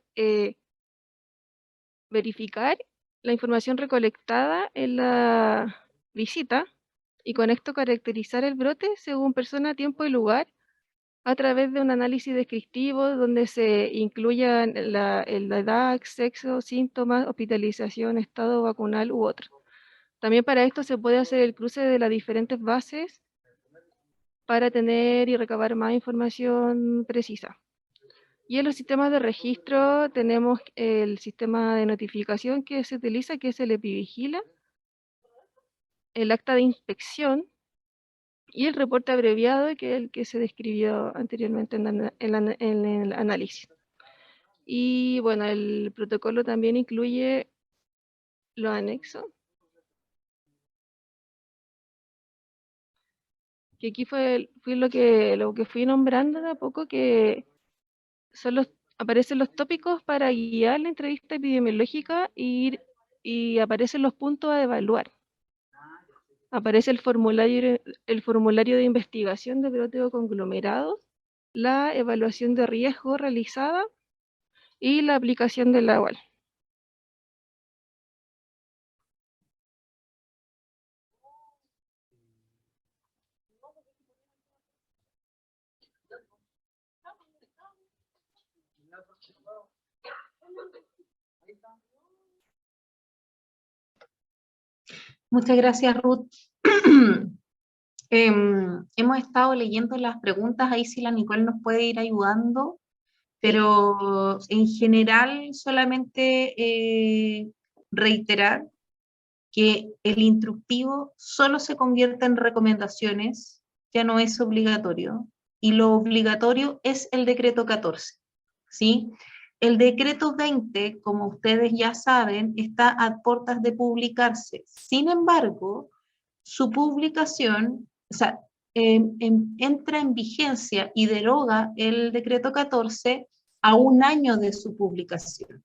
verificar la información recolectada en la visita y con esto caracterizar el brote según persona, tiempo y lugar a través de un análisis descriptivo donde se incluyan la edad, sexo, síntomas, hospitalización, estado vacunal u otro. También para esto se puede hacer el cruce de las diferentes bases para tener y recabar más información precisa. Y en los sistemas de registro tenemos el sistema de notificación que se utiliza, que es el EpiVigila, el acta de inspección y el reporte abreviado, que es el que se describió anteriormente en el análisis. Y bueno, el protocolo también incluye los anexos, que aquí fue lo que fui nombrando de a poco, que aparecen los tópicos para guiar la entrevista epidemiológica y aparecen los puntos a evaluar. Aparece el formulario de investigación de brote o conglomerados, la evaluación de riesgo realizada y la aplicación de la UAL. Muchas gracias, Ruth. Hemos estado leyendo las preguntas, ahí sí la Nicole nos puede ir ayudando, pero en general solamente reiterar que el instructivo solo se convierte en recomendaciones, ya no es obligatorio, y lo obligatorio es el decreto 14, ¿sí? El decreto 20, como ustedes ya saben, está a puertas de publicarse. Sin embargo, su publicación, o sea, entra en vigencia y deroga el decreto 14 a un año de su publicación.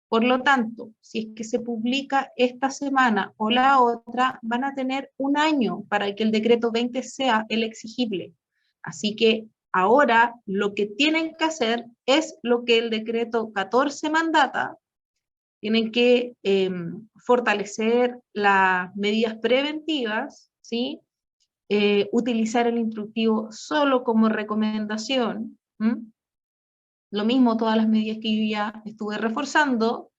Por lo tanto, si es que se publica esta semana o la otra, van a tener un año para que el decreto 20 sea el exigible. Así que ahora lo que tienen que hacer es lo que el decreto 14 mandata. Tienen que fortalecer las medidas preventivas, ¿sí? Utilizar el instructivo solo como recomendación. Lo mismo todas las medidas que yo ya estuve reforzando.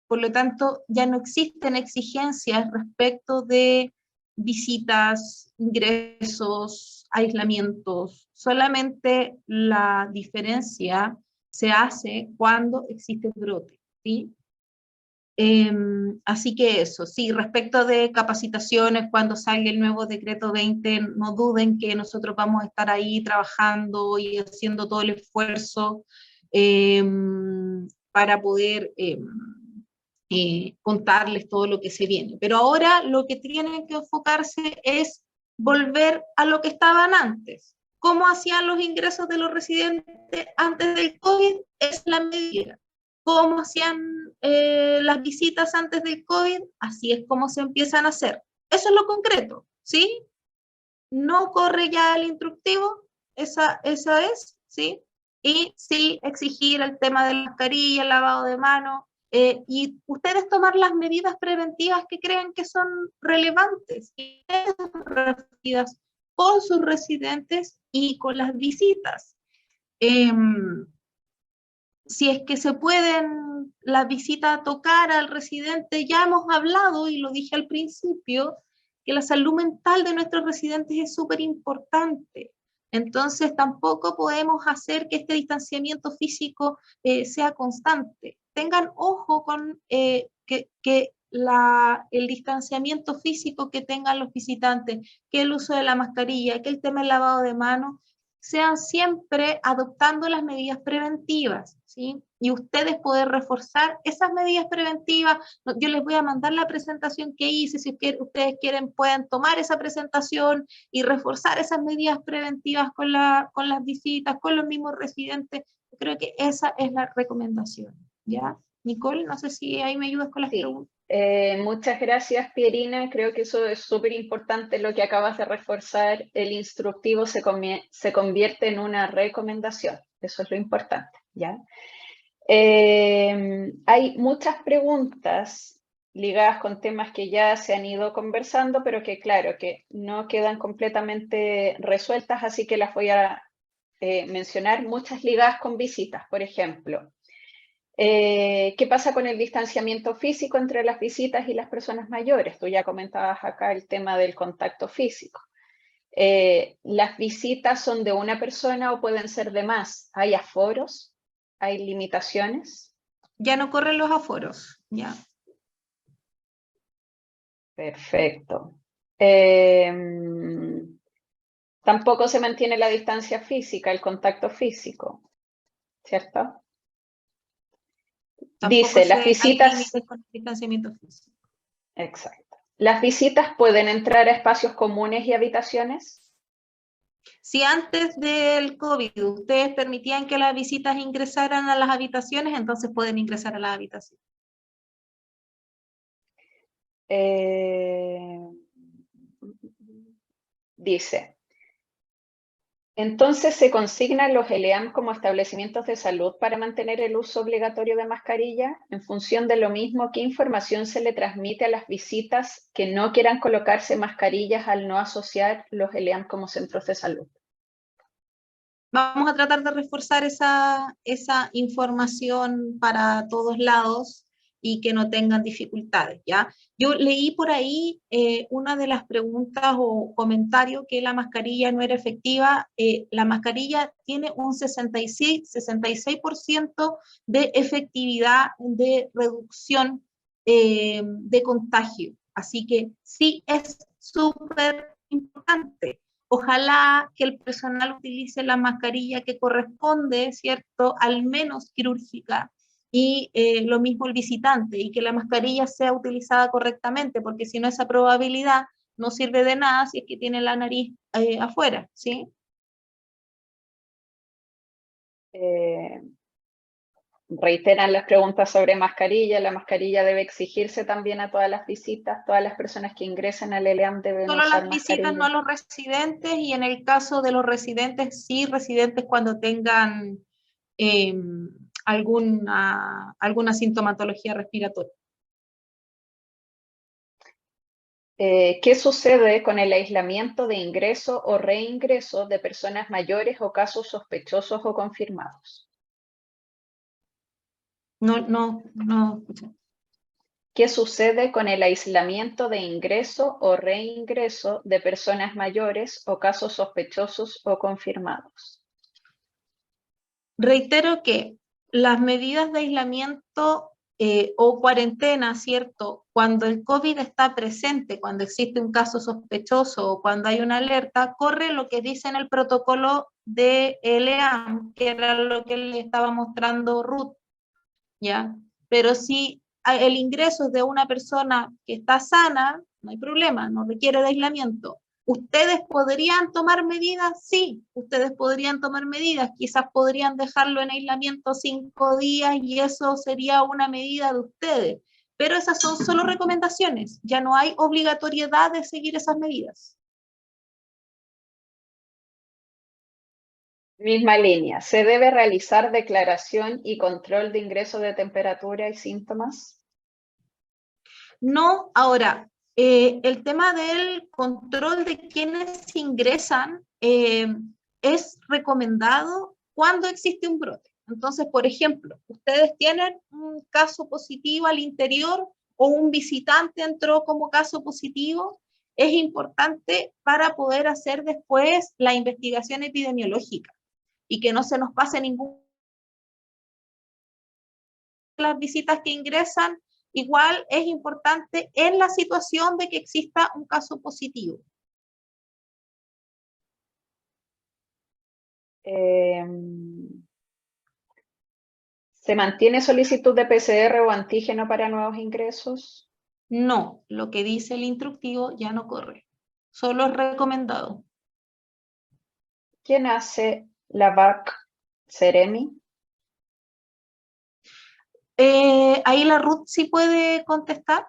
Por lo tanto, ya no existen exigencias respecto de visitas, ingresos, aislamientos. Solamente la diferencia se hace cuando existe brote, ¿sí? Así que eso, sí, respecto de capacitaciones, cuando salga el nuevo decreto 20, no duden que nosotros vamos a estar ahí trabajando y haciendo todo el esfuerzo para poder contarles todo lo que se viene. Pero ahora lo que tienen que enfocarse es volver a lo que estaban antes. ¿Cómo hacían los ingresos de los residentes antes del COVID? Es la medida. ¿Cómo hacían las visitas antes del COVID? Así es como se empiezan a hacer. Eso es lo concreto, ¿sí? no corre ya el instructivo, esa es, ¿sí? Y sí exigir el tema de la mascarilla, el lavado de manos, y ustedes tomar las medidas preventivas que crean que son relevantes y referidas con sus residentes y con las visitas. Si es que se pueden la visita tocar al residente, ya hemos hablado, y lo dije al principio, que la salud mental de nuestros residentes es súper importante. Entonces tampoco podemos hacer que este distanciamiento físico sea constante. Tengan ojo con que el distanciamiento físico que tengan los visitantes, que el uso de la mascarilla, que el tema del lavado de manos, sean siempre adoptando las medidas preventivas, ¿sí? Y ustedes poder reforzar esas medidas preventivas. Yo les voy a mandar la presentación que hice, si ustedes quieren pueden tomar esa presentación y reforzar esas medidas preventivas con las visitas, con los mismos residentes. Creo que esa es la recomendación, ¿ya? Nicole, no sé si ahí me ayudas con las preguntas. Muchas gracias, Pierina. Creo que eso es súper importante lo que acabas de reforzar. El instructivo se convierte en una recomendación. Eso es lo importante, ¿ya? Hay muchas preguntas ligadas con temas que ya se han ido conversando, pero que claro, que no quedan completamente resueltas, así que las voy a mencionar. Muchas ligadas con visitas, por ejemplo. ¿Qué pasa con el distanciamiento físico entre las visitas y las personas mayores? Tú ya comentabas acá el tema del contacto físico. ¿Las visitas son de una persona o pueden ser de más? ¿Hay aforos? ¿Hay limitaciones? Ya no corren los aforos, ya. Perfecto. Tampoco se mantiene la distancia física, el contacto físico, ¿cierto? Dice, las visitas... Hay límites con el distanciamiento físico. Exacto. ¿Las visitas pueden entrar a espacios comunes y habitaciones? Si antes del COVID ustedes permitían que las visitas ingresaran a las habitaciones, entonces pueden ingresar a las habitaciones. Dice, entonces se consignan los ELEAM como establecimientos de salud para mantener el uso obligatorio de mascarilla. En función de lo mismo, ¿qué información se le transmite a las visitas que no quieran colocarse mascarillas al no asociar los ELEAM como centros de salud? Vamos a tratar de reforzar esa información para todos lados y que no tengan dificultades, ¿ya? Yo leí por ahí una de las preguntas o comentarios que la mascarilla no era efectiva. La mascarilla tiene un 66% de efectividad de reducción de contagio. Así que sí es súper importante. Ojalá que el personal utilice la mascarilla que corresponde, ¿cierto? Al menos quirúrgica, y lo mismo el visitante, y que la mascarilla sea utilizada correctamente, porque si no esa probabilidad no sirve de nada si es que tiene la nariz afuera, ¿sí? Reiteran las preguntas sobre mascarilla. La mascarilla debe exigirse también a todas las visitas. Todas las personas que ingresen al ELEAM deben Solo usar las visitas, mascarilla. no a los residentes, y en el caso de los residentes, sí, residentes cuando tengan alguna sintomatología respiratoria. ¿Qué sucede con el aislamiento de ingreso o reingreso de personas mayores o casos sospechosos o confirmados? No. ¿Qué sucede con el aislamiento de ingreso o reingreso de personas mayores o casos sospechosos o confirmados? Reitero que las medidas de aislamiento o cuarentena, ¿cierto? Cuando el COVID está presente, cuando existe un caso sospechoso o cuando hay una alerta, corre lo que dice en el protocolo de ELEAM, que era lo que le estaba mostrando Ruth, ¿ya? Pero si el ingreso es de una persona que está sana, no hay problema, no requiere de aislamiento. ¿Ustedes podrían tomar medidas? Sí, ustedes podrían tomar medidas. Quizás podrían dejarlo en aislamiento 5 días y eso sería una medida de ustedes. Pero esas son solo recomendaciones. Ya no hay obligatoriedad de seguir esas medidas. Misma línea. ¿Se debe realizar declaración y control de ingreso de temperatura y síntomas? No, ahora, el tema del control de quienes ingresan es recomendado cuando existe un brote. Entonces, por ejemplo, ustedes tienen un caso positivo al interior o un visitante entró como caso positivo, es importante para poder hacer después la investigación epidemiológica y que no se nos pase ninguna de las visitas que ingresan. Igual es importante en la situación de que exista un caso positivo. ¿Se mantiene solicitud de PCR o antígeno para nuevos ingresos? No, lo que dice el instructivo ya no corre. Solo es recomendado. ¿Quién hace la VAC Ceremi? Ahí la Ruth sí puede contestar.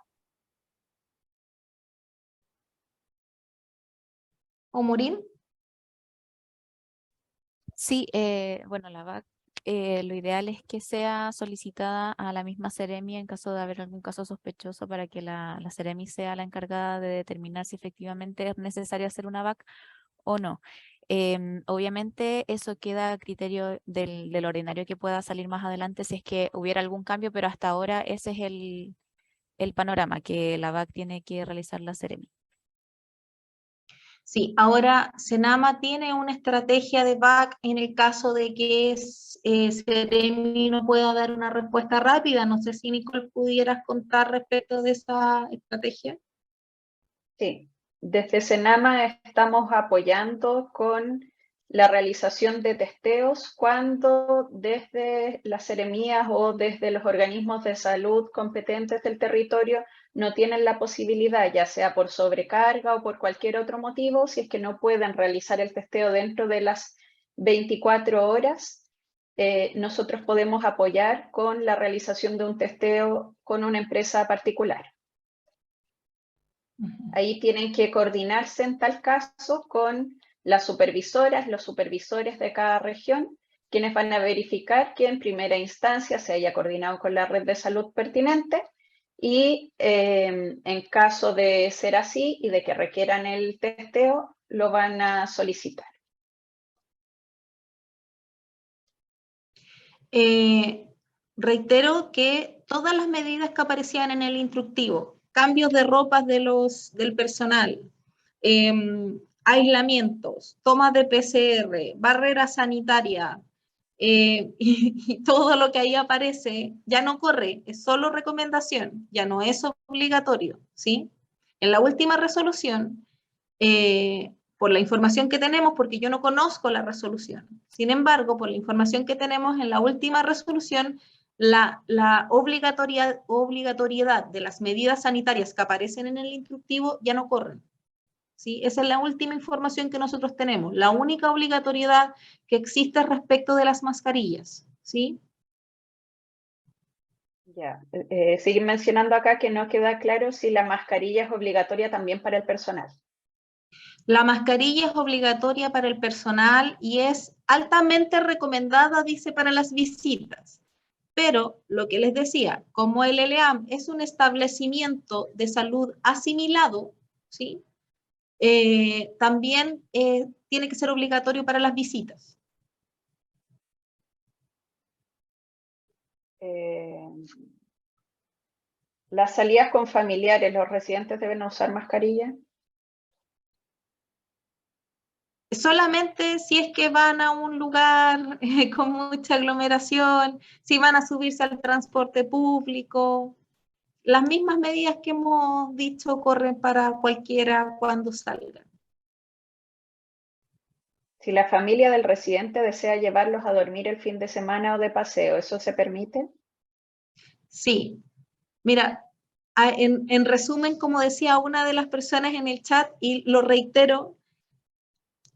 ¿O Morín? Sí, bueno, la VAC, lo ideal es que sea solicitada a la misma Seremi en caso de haber algún caso sospechoso para que la Seremi sea la encargada de determinar si efectivamente es necesario hacer una VAC o no. Obviamente eso queda a criterio del ordinario que pueda salir más adelante si es que hubiera algún cambio, pero hasta ahora ese es el panorama que la VAC tiene que realizar la Seremi. Sí, ahora Senama tiene una estrategia de VAC en el caso de que Seremi no pueda dar una respuesta rápida. No sé si Nicole pudieras contar respecto de esa estrategia. Sí, desde Senama estamos apoyando con la realización de testeos cuando desde las seremías o desde los organismos de salud competentes del territorio no tienen la posibilidad, ya sea por sobrecarga o por cualquier otro motivo, si es que no pueden realizar el testeo dentro de las 24 horas, nosotros podemos apoyar con la realización de un testeo con una empresa particular. Ahí tienen que coordinarse en tal caso con las supervisoras, los supervisores de cada región, quienes van a verificar que en primera instancia se haya coordinado con la red de salud pertinente y en caso de ser así y de que requieran el testeo, lo van a solicitar. Reitero que todas las medidas que aparecían en el instructivo, cambios de ropas del personal, aislamientos, tomas de PCR, barrera sanitaria, y todo lo que ahí aparece ya no corre, es solo recomendación, ya no es obligatorio, ¿sí? En la última resolución, por la información que tenemos, porque yo no conozco la resolución, sin embargo, por la información que tenemos en la última resolución, la obligatoriedad de las medidas sanitarias que aparecen en el instructivo ya no corren. ¿Sí? Esa es la última información que nosotros tenemos. La única obligatoriedad que existe respecto de las mascarillas. ¿Sí? Ya. Siguen mencionando acá que no queda claro si la mascarilla es obligatoria también para el personal. La mascarilla es obligatoria para el personal y es altamente recomendada, dice, para las visitas. Pero lo que les decía, como el LEAM es un establecimiento de salud asimilado, ¿sí? También tiene que ser obligatorio para las visitas. Las salidas con familiares, ¿los residentes deben usar mascarilla? Solamente si es que van a un lugar con mucha aglomeración, si van a subirse al transporte público. Las mismas medidas que hemos dicho corren para cualquiera cuando salgan. Si la familia del residente desea llevarlos a dormir el fin de semana o de paseo, ¿eso se permite? Sí. Mira, en resumen, como decía una de las personas en el chat, y lo reitero,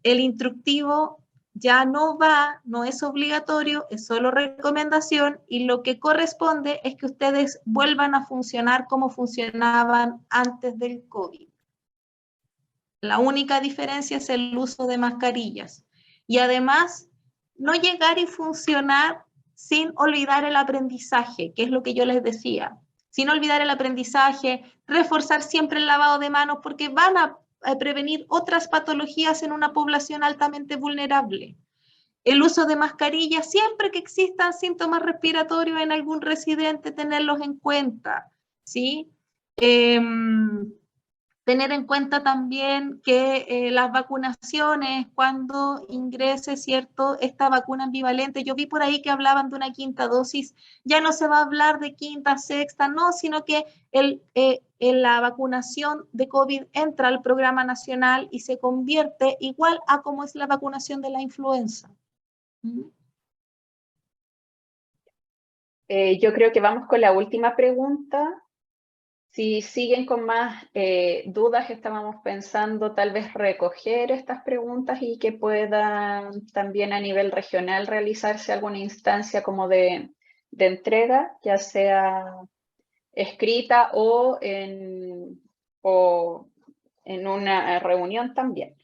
el instructivo ya no es obligatorio, es solo recomendación y lo que corresponde es que ustedes vuelvan a funcionar como funcionaban antes del COVID. La única diferencia es el uso de mascarillas. Y además, no llegar y funcionar sin olvidar el aprendizaje, que es lo que yo les decía. Sin olvidar el aprendizaje, reforzar siempre el lavado de manos, porque van a prevenir otras patologías en una población altamente vulnerable. El uso de mascarillas, siempre que existan síntomas respiratorios en algún residente, tenerlos en cuenta, ¿sí? Tener en cuenta también que las vacunaciones, cuando ingrese, ¿cierto?, esta vacuna ambivalente, yo vi por ahí que hablaban de una quinta dosis, ya no se va a hablar de quinta, sexta, no, sino que la vacunación de COVID entra al programa nacional y se convierte igual a como es la vacunación de la influenza. Yo creo que vamos con la última pregunta. Si siguen con más dudas, estábamos pensando tal vez recoger estas preguntas y que puedan también a nivel regional realizarse alguna instancia como de entrega, ya sea escrita o en una reunión también.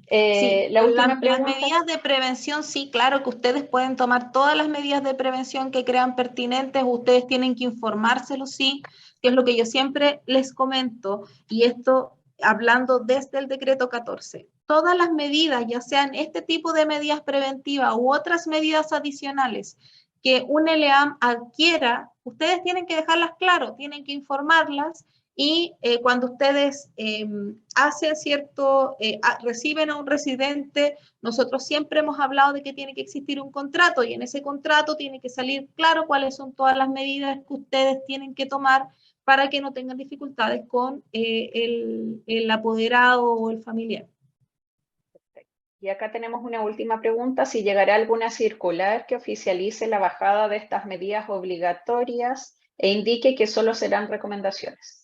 Sí, La última las pregunta. medidas de prevención, sí, claro que ustedes pueden tomar todas las medidas de prevención que crean pertinentes, ustedes tienen que informárselo, sí, que es lo que yo siempre les comento, y esto hablando desde el decreto 14. Todas las medidas, ya sean este tipo de medidas preventivas u otras medidas adicionales que un LEAM adquiera, ustedes tienen que dejarlas claro, tienen que informarlas. Y cuando ustedes hacen cierto, reciben a un residente, nosotros siempre hemos hablado de que tiene que existir un contrato y en ese contrato tiene que salir claro cuáles son todas las medidas que ustedes tienen que tomar para que no tengan dificultades con el apoderado o el familiar. Y acá tenemos una última pregunta, si llegará alguna circular que oficialice la bajada de estas medidas obligatorias e indique que solo serán recomendaciones.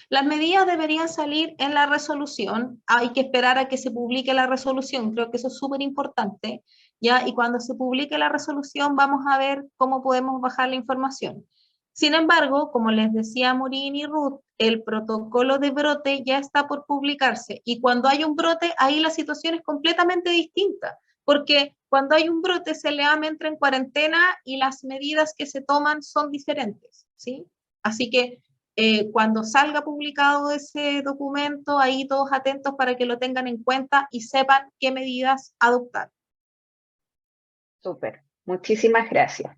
Las medidas deberían salir en la resolución, hay que esperar a que se publique la resolución, creo que eso es súper importante, ¿ya? Y cuando se publique la resolución vamos a ver cómo podemos bajar la información. Sin embargo, como les decía Maureen y Ruth, el protocolo de brote ya está por publicarse y cuando hay un brote, ahí la situación es completamente distinta, porque cuando hay un brote, LEAM entra en cuarentena y las medidas que se toman son diferentes, ¿sí? Así que cuando salga publicado ese documento, ahí todos atentos para que lo tengan en cuenta y sepan qué medidas adoptar. Súper, muchísimas gracias.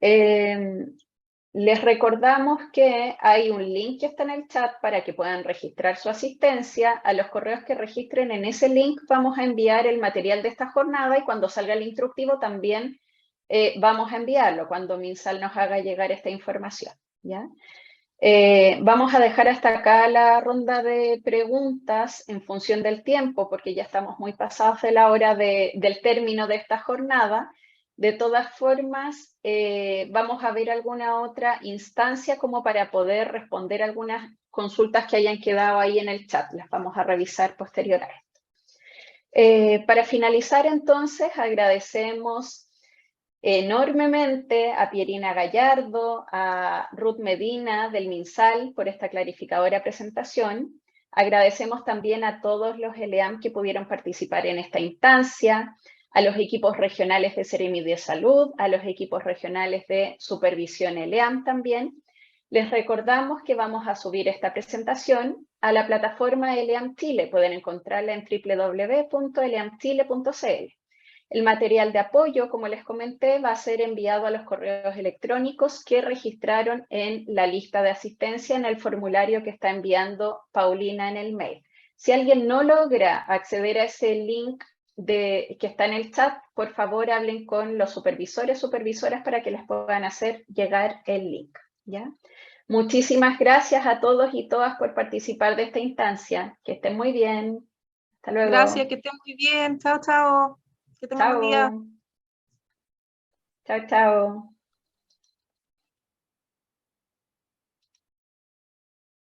Les recordamos que hay un link que está en el chat para que puedan registrar su asistencia. A los correos que registren en ese link vamos a enviar el material de esta jornada y cuando salga el instructivo también vamos a enviarlo cuando MinSal nos haga llegar esta información, ¿ya? Vamos a dejar hasta acá la ronda de preguntas en función del tiempo, porque ya estamos muy pasados de la hora del término de esta jornada. De todas formas, vamos a ver alguna otra instancia como para poder responder algunas consultas que hayan quedado ahí en el chat. Las vamos a revisar posterior a esto. Para finalizar, entonces, agradecemos enormemente a Pierina Gallardo, a Ruth Medina del MinSal por esta clarificadora presentación. Agradecemos también a todos los LEAM que pudieron participar en esta instancia, a los equipos regionales de Seremi de Salud, a los equipos regionales de Supervisión LEAM también. Les recordamos que vamos a subir esta presentación a la plataforma LEAM Chile. Pueden encontrarla en www.leamchile.cl. El material de apoyo, como les comenté, va a ser enviado a los correos electrónicos que registraron en la lista de asistencia en el formulario que está enviando Paulina en el mail. Si alguien no logra acceder a ese link que está en el chat, por favor hablen con los supervisores, supervisoras para que les puedan hacer llegar el link, ¿ya? Muchísimas gracias a todos y todas por participar de esta instancia. Que estén muy bien. Hasta luego. Gracias, que estén muy bien. Chao, chao. Que tengan buen día. Chao, chao.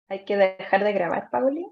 Hay que dejar de grabar, Pauli.